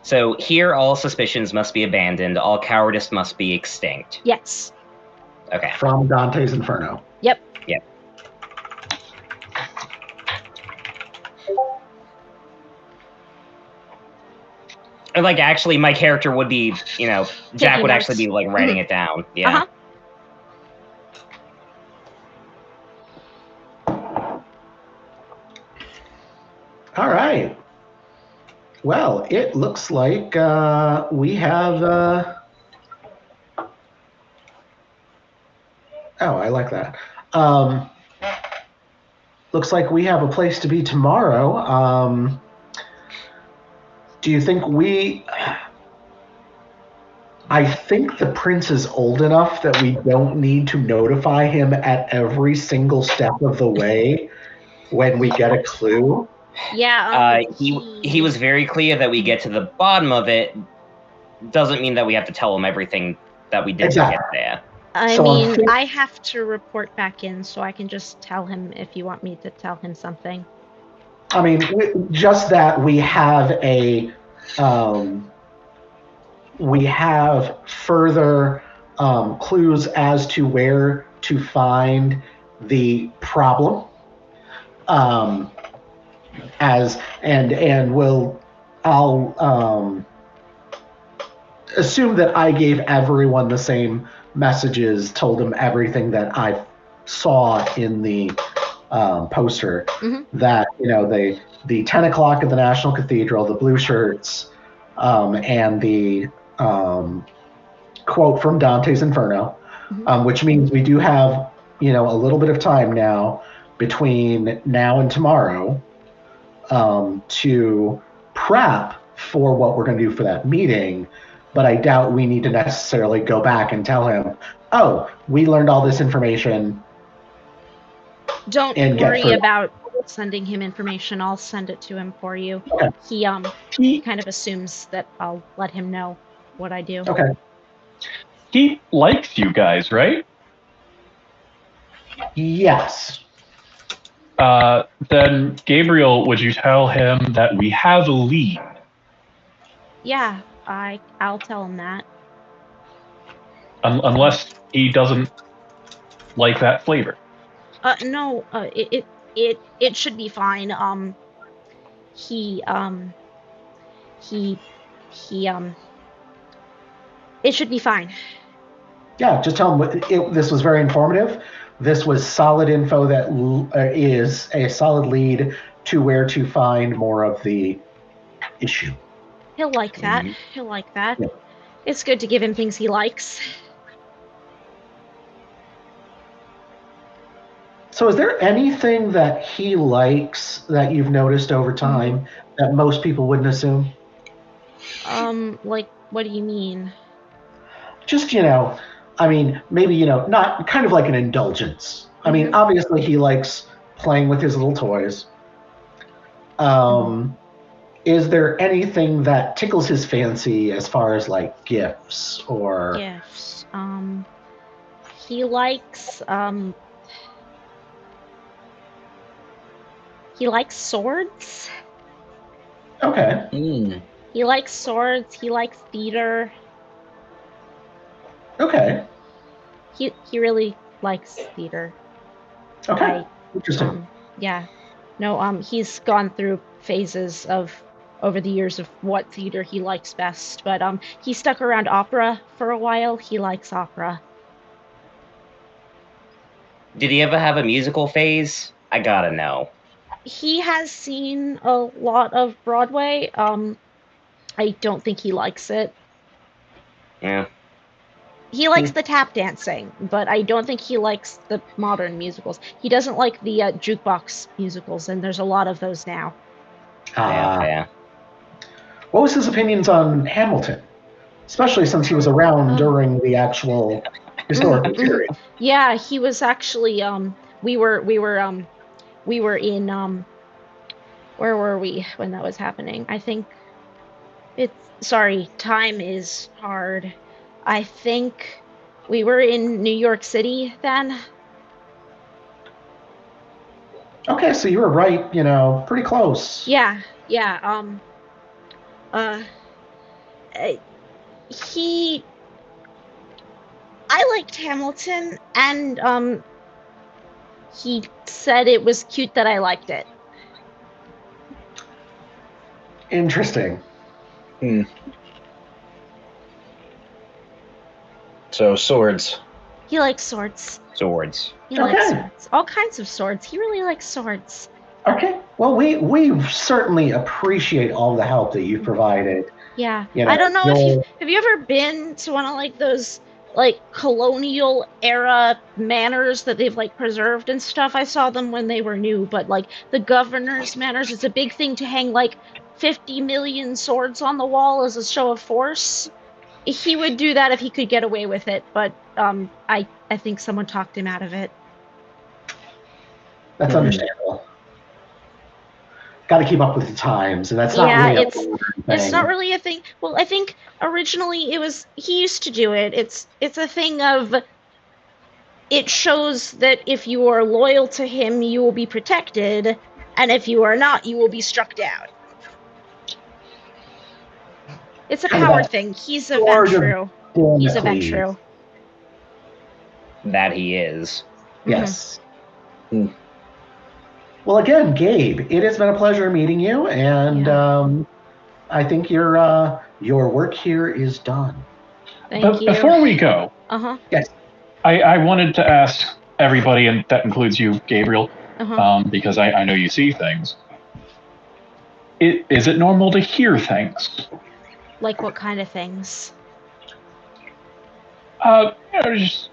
So, here all suspicions must be abandoned, all cowardice must be extinct. Yes. Okay. From Dante's Inferno. Yep. Yep. Like, actually, my character would be, Jack would actually be, like, writing it down. Yeah. Uh-huh. All right. Well, it looks like we have... Oh, I like that. Looks like we have a place to be tomorrow. Do you think I think the prince is old enough that we don't need to notify him at every single step of the way when we get a clue. Yeah. He was very clear that we get to the bottom of it. Doesn't mean that we have to tell him everything that we did to get there. I have to report back in, so I can just tell him if you want me to tell him something. I mean, just that we have we have further clues as to where to find the problem. I'll assume that I gave everyone the same messages, told them everything that I saw in the poster. Mm-hmm. That the 10 o'clock at the National Cathedral, the blue shirts, and the quote from Dante's Inferno, mm-hmm. Which means we do have a little bit of time now between now and tomorrow to prep for what we're going to do for that meeting, but I doubt we need to necessarily go back and tell him, oh, we learned all this information. Don't worry about sending him information. I'll send it to him for you. Okay. He kind of assumes that I'll let him know what I do. Okay. He likes you guys, right? Yes. Then, Gabriel, would you tell him that we have a lead? Yeah, I'll tell him that. Unless he doesn't like that flavor. No, it should be fine. It should be fine. Yeah, just tell him this was very informative. This was solid info that is a solid lead to where to find more of the issue. He'll like that. He'll like that. Yeah. It's good to give him things he likes. So is there anything that he likes that you've noticed over time that most people wouldn't assume? Like, what do you mean? Just, maybe, not kind of like an indulgence. I mean, obviously he likes playing with his little toys. Is there anything that tickles his fancy as far as like gifts or... Gifts. He likes, he likes swords. Okay. He likes swords. He likes theater. Okay. He really likes theater. Okay. Interesting. Yeah. No, he's gone through phases over the years of what theater he likes best, but he stuck around opera for a while. He likes opera. Did he ever have a musical phase? I gotta know. He has seen a lot of Broadway. I don't think he likes it. Yeah. He likes the tap dancing, but I don't think he likes the modern musicals. He doesn't like the jukebox musicals, and there's a lot of those now. Yeah. What was his opinions on Hamilton? Especially since he was around during the actual historical period. Yeah, he was actually we were in where were we when that was happening? I think time is hard. I think we were in New York City then. Okay, so you were right, pretty close. Yeah. I liked Hamilton, and he said it was cute that I liked it. Interesting. So, swords. He likes swords. He likes swords. All kinds of swords. He really likes swords. Okay. Well, we certainly appreciate all the help that you've provided. Yeah. I don't know if have you ever been to one of like those like colonial era manors that they've like preserved and stuff? I saw them when they were new, but like the governor's manors, it's a big thing to hang like 50 million swords on the wall as a show of force. He would do that if he could get away with it, but I think someone talked him out of it. That's understandable. Got to keep up with the times, and that's not really it's not really a thing. Well, I think originally he used to do it. It's a thing of it shows that if you are loyal to him, you will be protected, and if you are not, you will be struck down. It's a power thing. He's a Ventru. He's a Ventru. That he is. Yes. Well, again, Gabe, it has been a pleasure meeting you, and I think your work here is done. Thank you. Before we go, yes, I wanted to ask everybody, and that includes you, Gabriel, because I know you see things. Is it normal to hear things? Like what kind of things? Just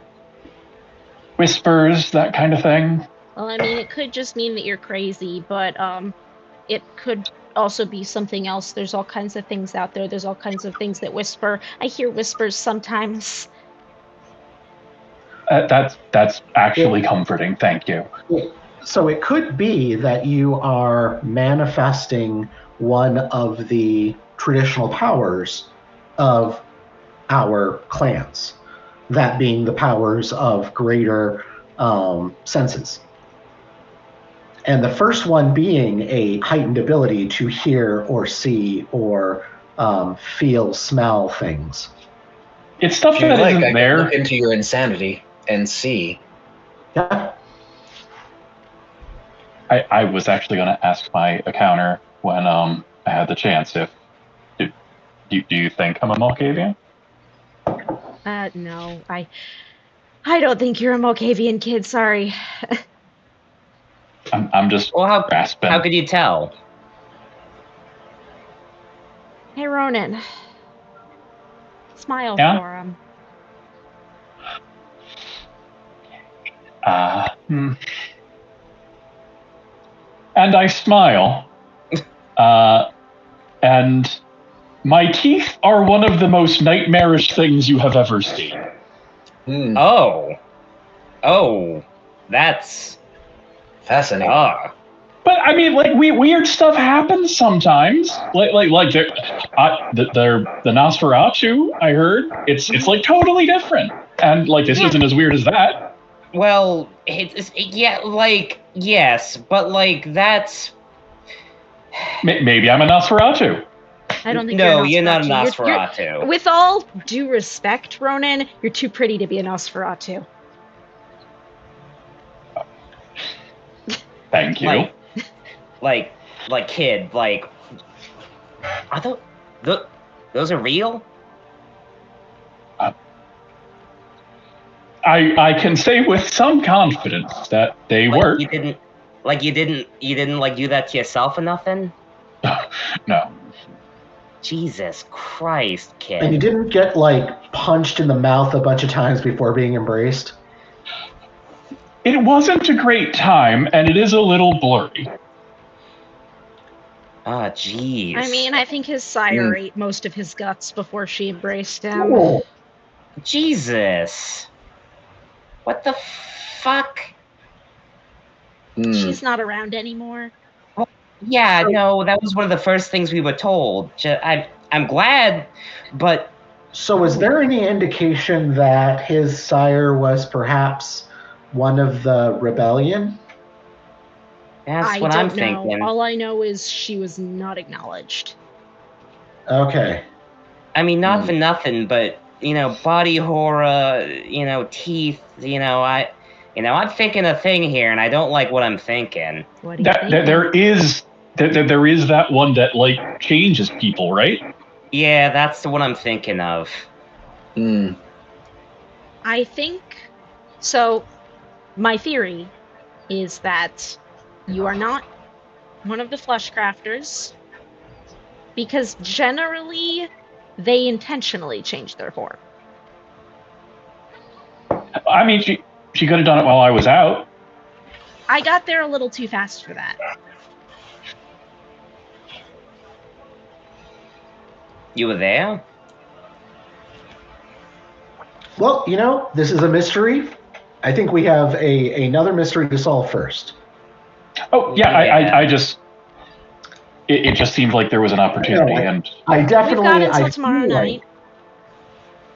whispers, that kind of thing? Well, I mean, it could just mean that you're crazy, but it could also be something else. There's all kinds of things out there. There's all kinds of things that whisper. I hear whispers sometimes. That's actually comforting. Thank you. So it could be that you are manifesting one of the traditional powers of our clans, that being the powers of greater senses. And the first one being a heightened ability to hear or see or feel, smell things. It's stuff If you that like, isn't I there. can look into your insanity and see. Yeah. I was actually going to ask my accounter when I had the chance if do you think I'm a Malkavian? No, I don't think you're a Malkavian kid. Sorry. I'm just Well, grasping. how could you tell? Hey, Ronan. Smile Yeah? for him. And I smile. And my teeth are one of the most nightmarish things you have ever seen. Oh, that's Fascinating. But I mean, like, weird stuff happens sometimes. Like the Nosferatu. I heard it's like totally different, and like this isn't as weird as that. Well, yes, but like that's. Maybe I'm a Nosferatu. I don't think you're not a Nosferatu. You're, with all due respect, Ronan, you're too pretty to be a Nosferatu. Thank you. Like kid, are those are real? I can say with some confidence that they work. You didn't do that to yourself or nothing? No. Jesus Christ, kid. And you didn't get punched in the mouth a bunch of times before being embraced? It wasn't a great time, and it is a little blurry. Ah, jeez. I mean, I think his sire ate most of his guts before she embraced him. Oh. Jesus. What the fuck? She's not around anymore. Well, yeah, no, that was one of the first things we were told. I'm glad, but... So is there any indication that his sire was perhaps one of the rebellion? That's what I'm thinking. All I know is she was not acknowledged. Okay. I mean, not for nothing, but, body horror, teeth, I'm thinking a thing here, and I don't like what I'm thinking. What do you think? There is that one that, changes people, right? Yeah, that's the one I'm thinking of. I think... So, my theory is that you are not one of the flesh crafters, because generally they intentionally change their form. I mean, she could have done it while I was out. I got there a little too fast for that. You were there? Well, this is a mystery. I think we have another mystery to solve first. Oh, yeah. I just... It just seemed like there was an opportunity, and... I definitely... We've got until tomorrow night.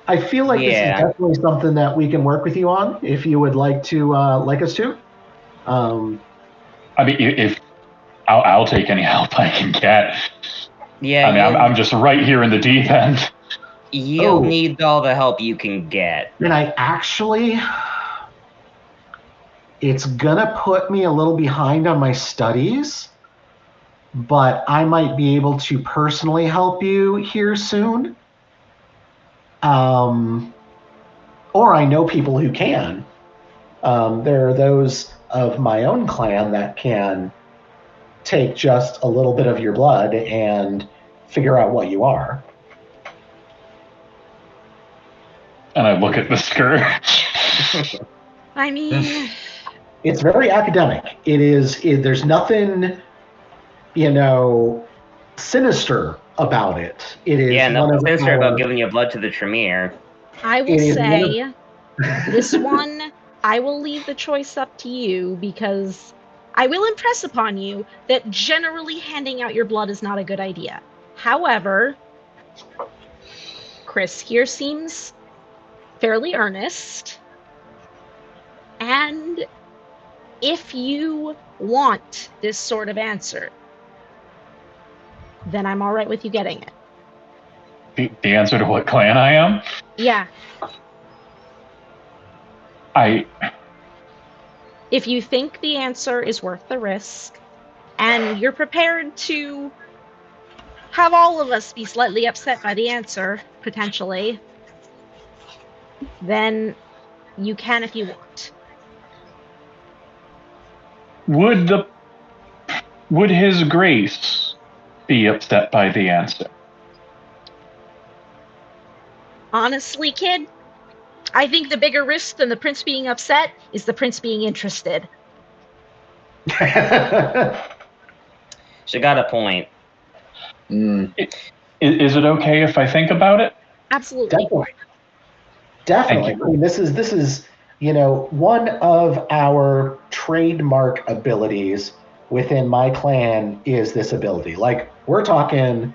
I feel like this is definitely something that we can work with you on, if you would like to, like us to. I mean, if... I'll take any help I can get. Yeah, I mean, I'm just right here in the deep end. You'll need all the help you can get. And it's gonna put me a little behind on my studies, but I might be able to personally help you here soon. Or I know people who can. There are those of my own clan that can take just a little bit of your blood and figure out what you are. And I look at the skirt. I mean, it's very academic. There's nothing, sinister about it. It is Yeah, one nothing of sinister about our. giving you blood to the Tremere. I will It is one of- say this one, I will leave the choice up to you because I will impress upon you that generally handing out your blood is not a good idea. However, Chris here seems fairly earnest. And if you want this sort of answer, then I'm all right with you getting it. The answer to what clan I am? Yeah. If you think the answer is worth the risk, and you're prepared to have all of us be slightly upset by the answer, potentially, then you can if you want. Would His Grace be upset by the answer? Honestly, kid, I think the bigger risk than the prince being upset is the prince being interested. She got a point. Is it okay if I think about it? Absolutely. Definitely. Thank you. I mean, this is one of our trademark abilities within my clan is this ability. Like, we're talking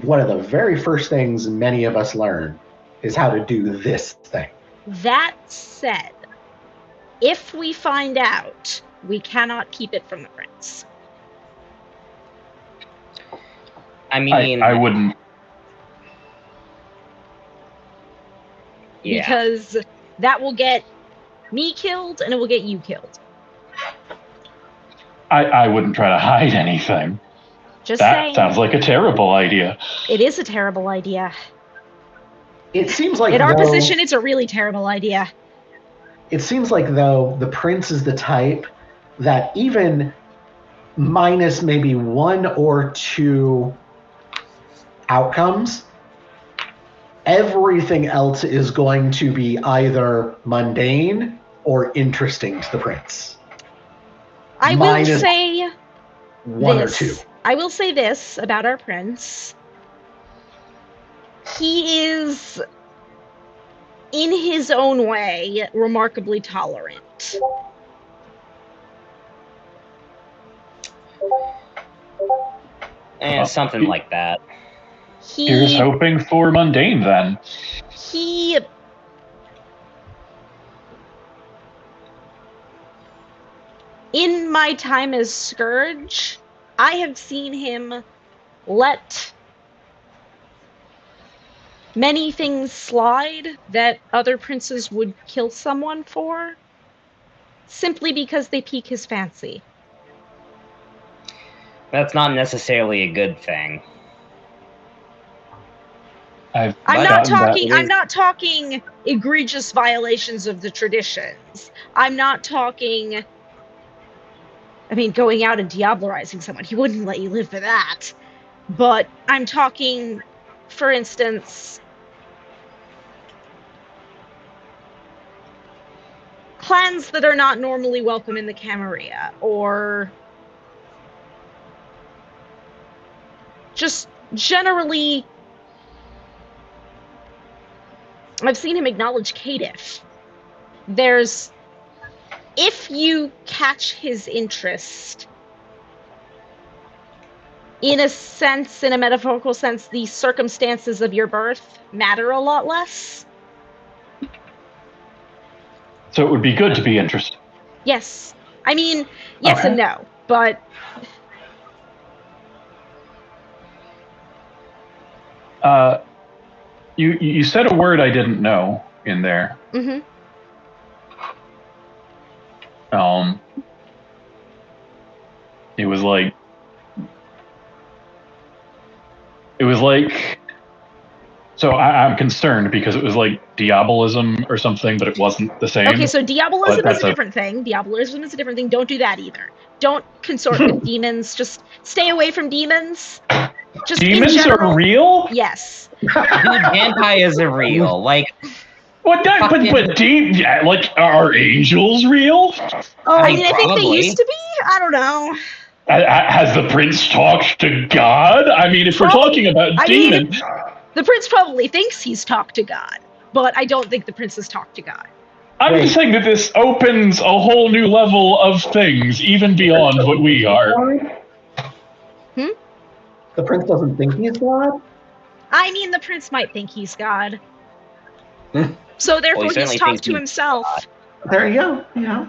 one of the very first things many of us learn is how to do this thing. That said, if we find out, we cannot keep it from the prince. I mean, I wouldn't. Yeah. Because that will get me killed and it will get you killed. I wouldn't try to hide anything. Just That saying. sounds like a terrible idea. It is a terrible idea. It seems like in our position, it's a really terrible idea. It seems like, though, the prince is the type that even minus maybe one or two outcomes, everything else is going to be either mundane or interesting to the prince. I will say one or two. I will say this about our prince. He is, in his own way, remarkably tolerant. Something like that. Here's hoping for mundane, then. In my time as Scourge, I have seen him let many things slide that other princes would kill someone for, simply because they pique his fancy. That's not necessarily a good thing. I'm not talking egregious violations of the traditions. I'm not talking, going out and diablerizing someone. He wouldn't let you live for that. But I'm talking, for instance, clans that are not normally welcome in the Camarilla, or just generally, I've seen him acknowledge Kadif. If you catch his interest, in a metaphorical sense, the circumstances of your birth matter a lot less. So it would be good to be interested. Yes. Yes and no, but... You said a word I didn't know in there. Mm-hmm. It was like so I'm concerned because it was like diabolism or something, but it wasn't the same. Okay, so diabolism is a different thing. Diabolism is a different thing. Don't do that either. Don't consort with demons. Just stay away from demons. Just demons in general, are real? Yes. Dude, vampires are real. Like, What? Yeah, like, are angels real? I think they used to be. I don't know. Has the prince talked to God? I mean, if we're talking about demons... The prince probably thinks he's talked to God, but I don't think the prince has talked to God. I'm just saying that this opens a whole new level of things, even beyond what we are. The prince doesn't think he's God? I mean, the prince might think he's God. So therefore he's talked to himself. There you go, yeah.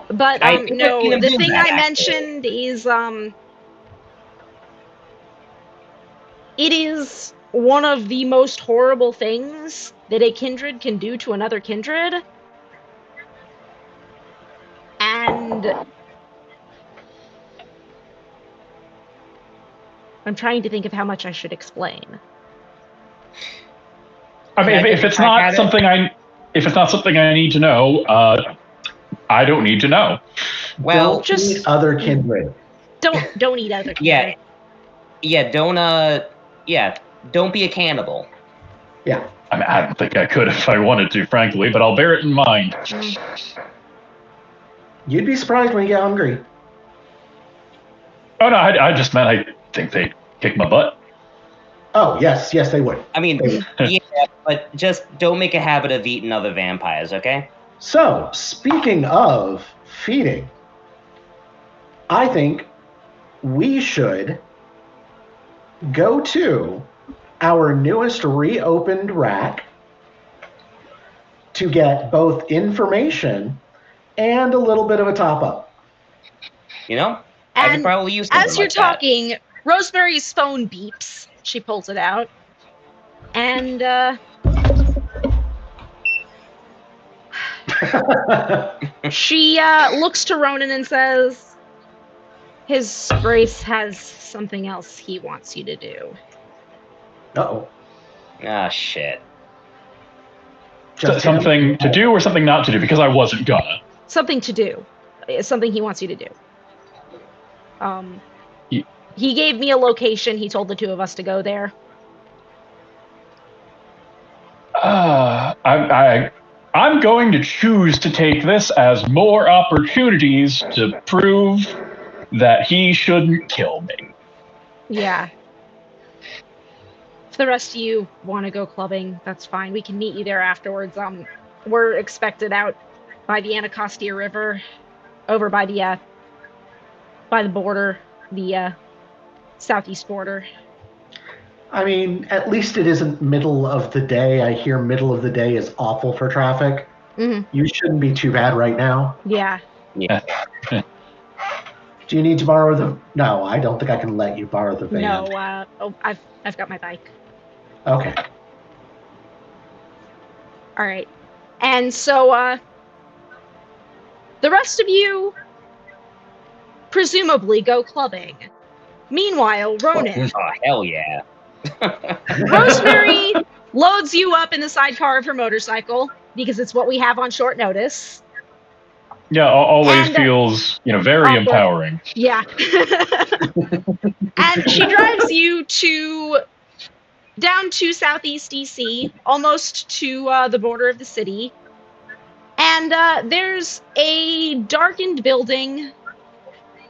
But no, the thing I mentioned is it is one of the most horrible things that a kindred can do to another kindred. And I'm trying to think of how much I should explain. I mean, if it's not something I need to know, I don't need to know. Well, don't eat other kindred. Don't eat other kindred. Don't be a cannibal. Yeah. I mean, I don't think I could if I wanted to, frankly, but I'll bear it in mind. You'd be surprised when you get hungry. Oh no, I just meant I think they'd kick my butt. Oh, yes, they would. I mean, yeah, but just don't make a habit of eating other vampires, okay? So, speaking of feeding, I think we should go to our newest reopened rack to get both information and a little bit of a top-up. You know? I could probably use something as you're like that. talking, Rosemary's phone beeps. She pulls it out. And, she, looks to Ronan and says, His Grace has something else he wants you to do. Uh-oh. Ah, shit. Something to do or something not to do, because I wasn't gonna. Something to do. It's something he wants you to do. He gave me a location. He told the two of us to go there. I'm going to choose to take this as more opportunities to prove that he shouldn't kill me. Yeah. If the rest of you want to go clubbing, that's fine. We can meet you there afterwards. We're expected out by the Anacostia River, over by the border, the southeast border. I mean, at least it isn't middle of the day. I hear middle of the day is awful for traffic. Mm-hmm. You shouldn't be too bad right now. Yeah. Do you need to borrow the... No, I don't think I can let you borrow the van. No, I've got my bike. Okay. All right. And so, the rest of you presumably go clubbing. Meanwhile, Ronan. Oh, hell yeah. Rosemary loads you up in the sidecar of her motorcycle, because it's what we have on short notice. Yeah, always feels, very empowering. Yeah. And she drives you down to southeast DC, almost to the border of the city. And there's a darkened building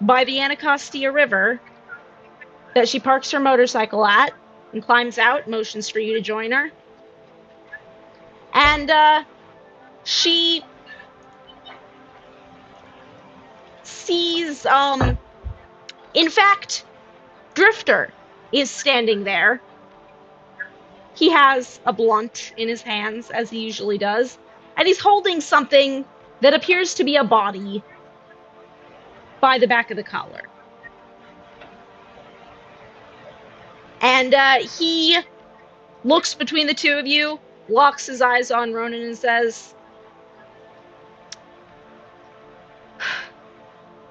by the Anacostia River that she parks her motorcycle at and climbs out, motions for you to join her. And she sees, in fact, Drifter is standing there. He has a blunt in his hands, as he usually does, and he's holding something that appears to be a body by the back of the collar. And he looks between the two of you, locks his eyes on Ronan and says,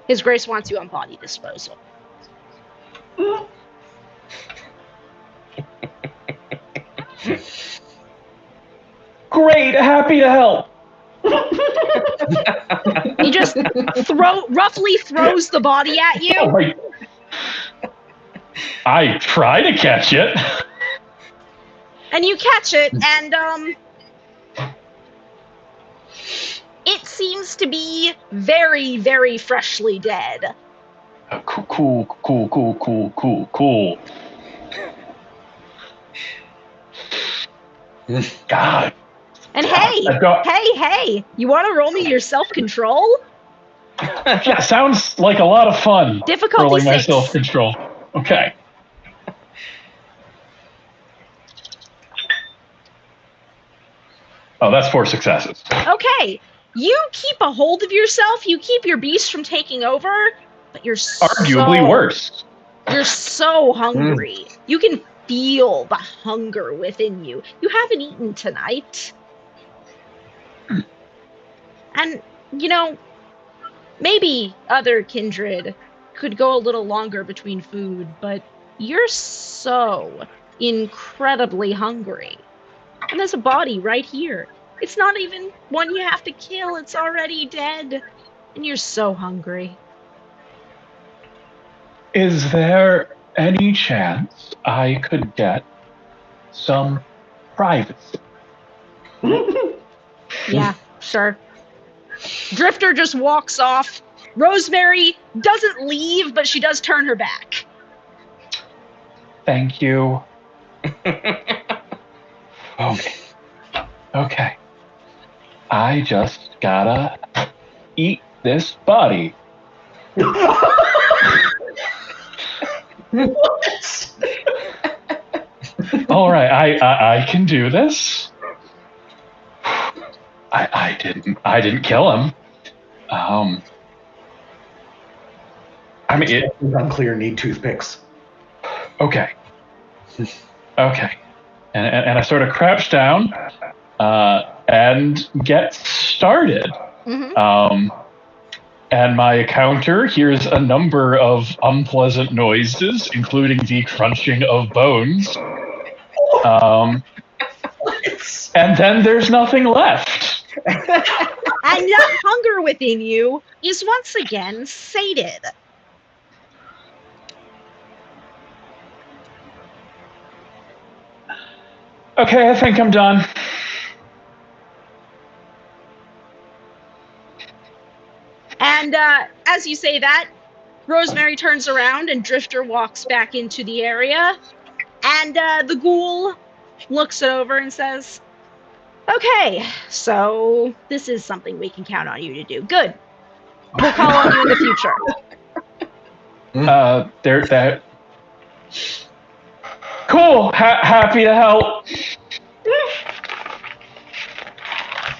His Grace wants you on body disposal. Great, happy to help. He just roughly throws the body at you. Oh, right. I try to catch it. And you catch it, and It seems to be very, very freshly dead. Cool. God. And hey, you want to roll me your self-control? Yeah, sounds like a lot of fun. Difficulty rolling 6. my self-control. Okay. Oh, that's 4 successes. Okay, you keep a hold of yourself. You keep your beast from taking over, but you're Arguably worse. You're so hungry. You can feel the hunger within you. You haven't eaten tonight. And, maybe other kindred could go a little longer between food, but you're so incredibly hungry. And there's a body right here. It's not even one you have to kill. It's already dead. And you're so hungry. Is there any chance I could get some privacy? Yeah, sure. Drifter just walks off. Rosemary doesn't leave, but she does turn her back. Thank you. Okay. I just gotta eat this body. All right, I can do this. I didn't kill him. I mean, it's unclear. Need toothpicks. Okay. And I sort of crouch down and get started. Mm-hmm. And my counter hears a number of unpleasant noises, including the crunching of bones. And then there's nothing left. And that hunger within you is once again sated. Okay, I think I'm done. And as you say that, Rosemary turns around and Drifter walks back into the area. And the ghoul looks it over and says, okay, so this is something we can count on you to do. Good. We'll call on you in the future. That. Cool. Happy to help.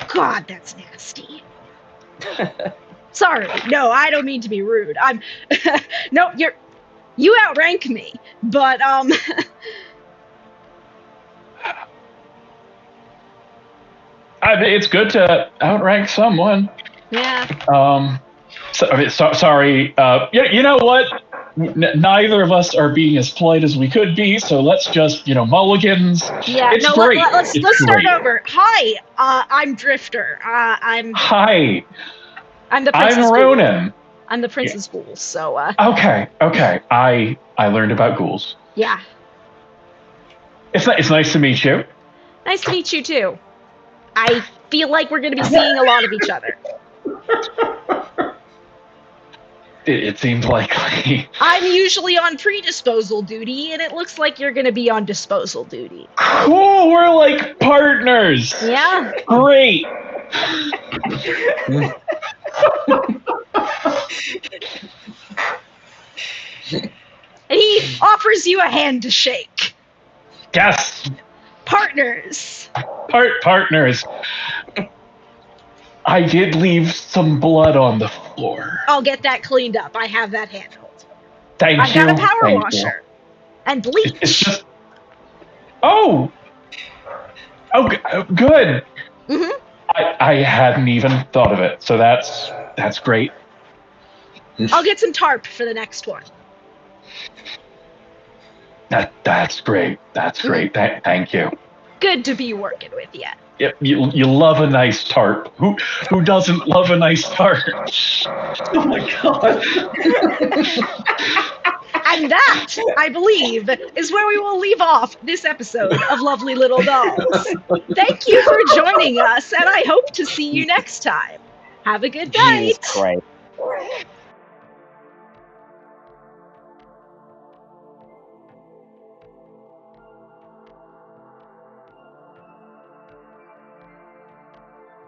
God, that's nasty. Sorry. No, I don't mean to be rude. No, you outrank me, but I mean, it's good to outrank someone. Yeah. Sorry. You know what? Neither of us are being as polite as we could be, so let's just, mulligans. Yeah. It's no. great. Let's start over. Hi. I'm Drifter. Hi. I'm the Princess I'm Ronan. Ghoul. I'm the Princess Ghoul. So. Okay. I learned about ghouls. Yeah. It's nice to meet you. Nice to meet you too. I feel like we're going to be seeing a lot of each other. It seems likely. I'm usually on predisposal duty, and it looks like you're going to be on disposal duty. Cool, we're like partners. Yeah. Great. And he offers you a hand to shake. Yes. Partners. Partners. I did leave some blood on the floor. I'll get that cleaned up. I have that handled. Thank I've you. got a power Thank washer. You. And bleach. It's just... Oh, good. Mm-hmm. I hadn't even thought of it, so that's great. I'll get some tarp for the next one. That's great. That's great. Thank you. Good to be working with you. You love a nice tarp. Who doesn't love a nice tarp? Oh my god. And that, I believe, is where we will leave off this episode of Lovely Little Dolls. Thank you for joining us, and I hope to see you next time. Have a good night. Jesus Christ.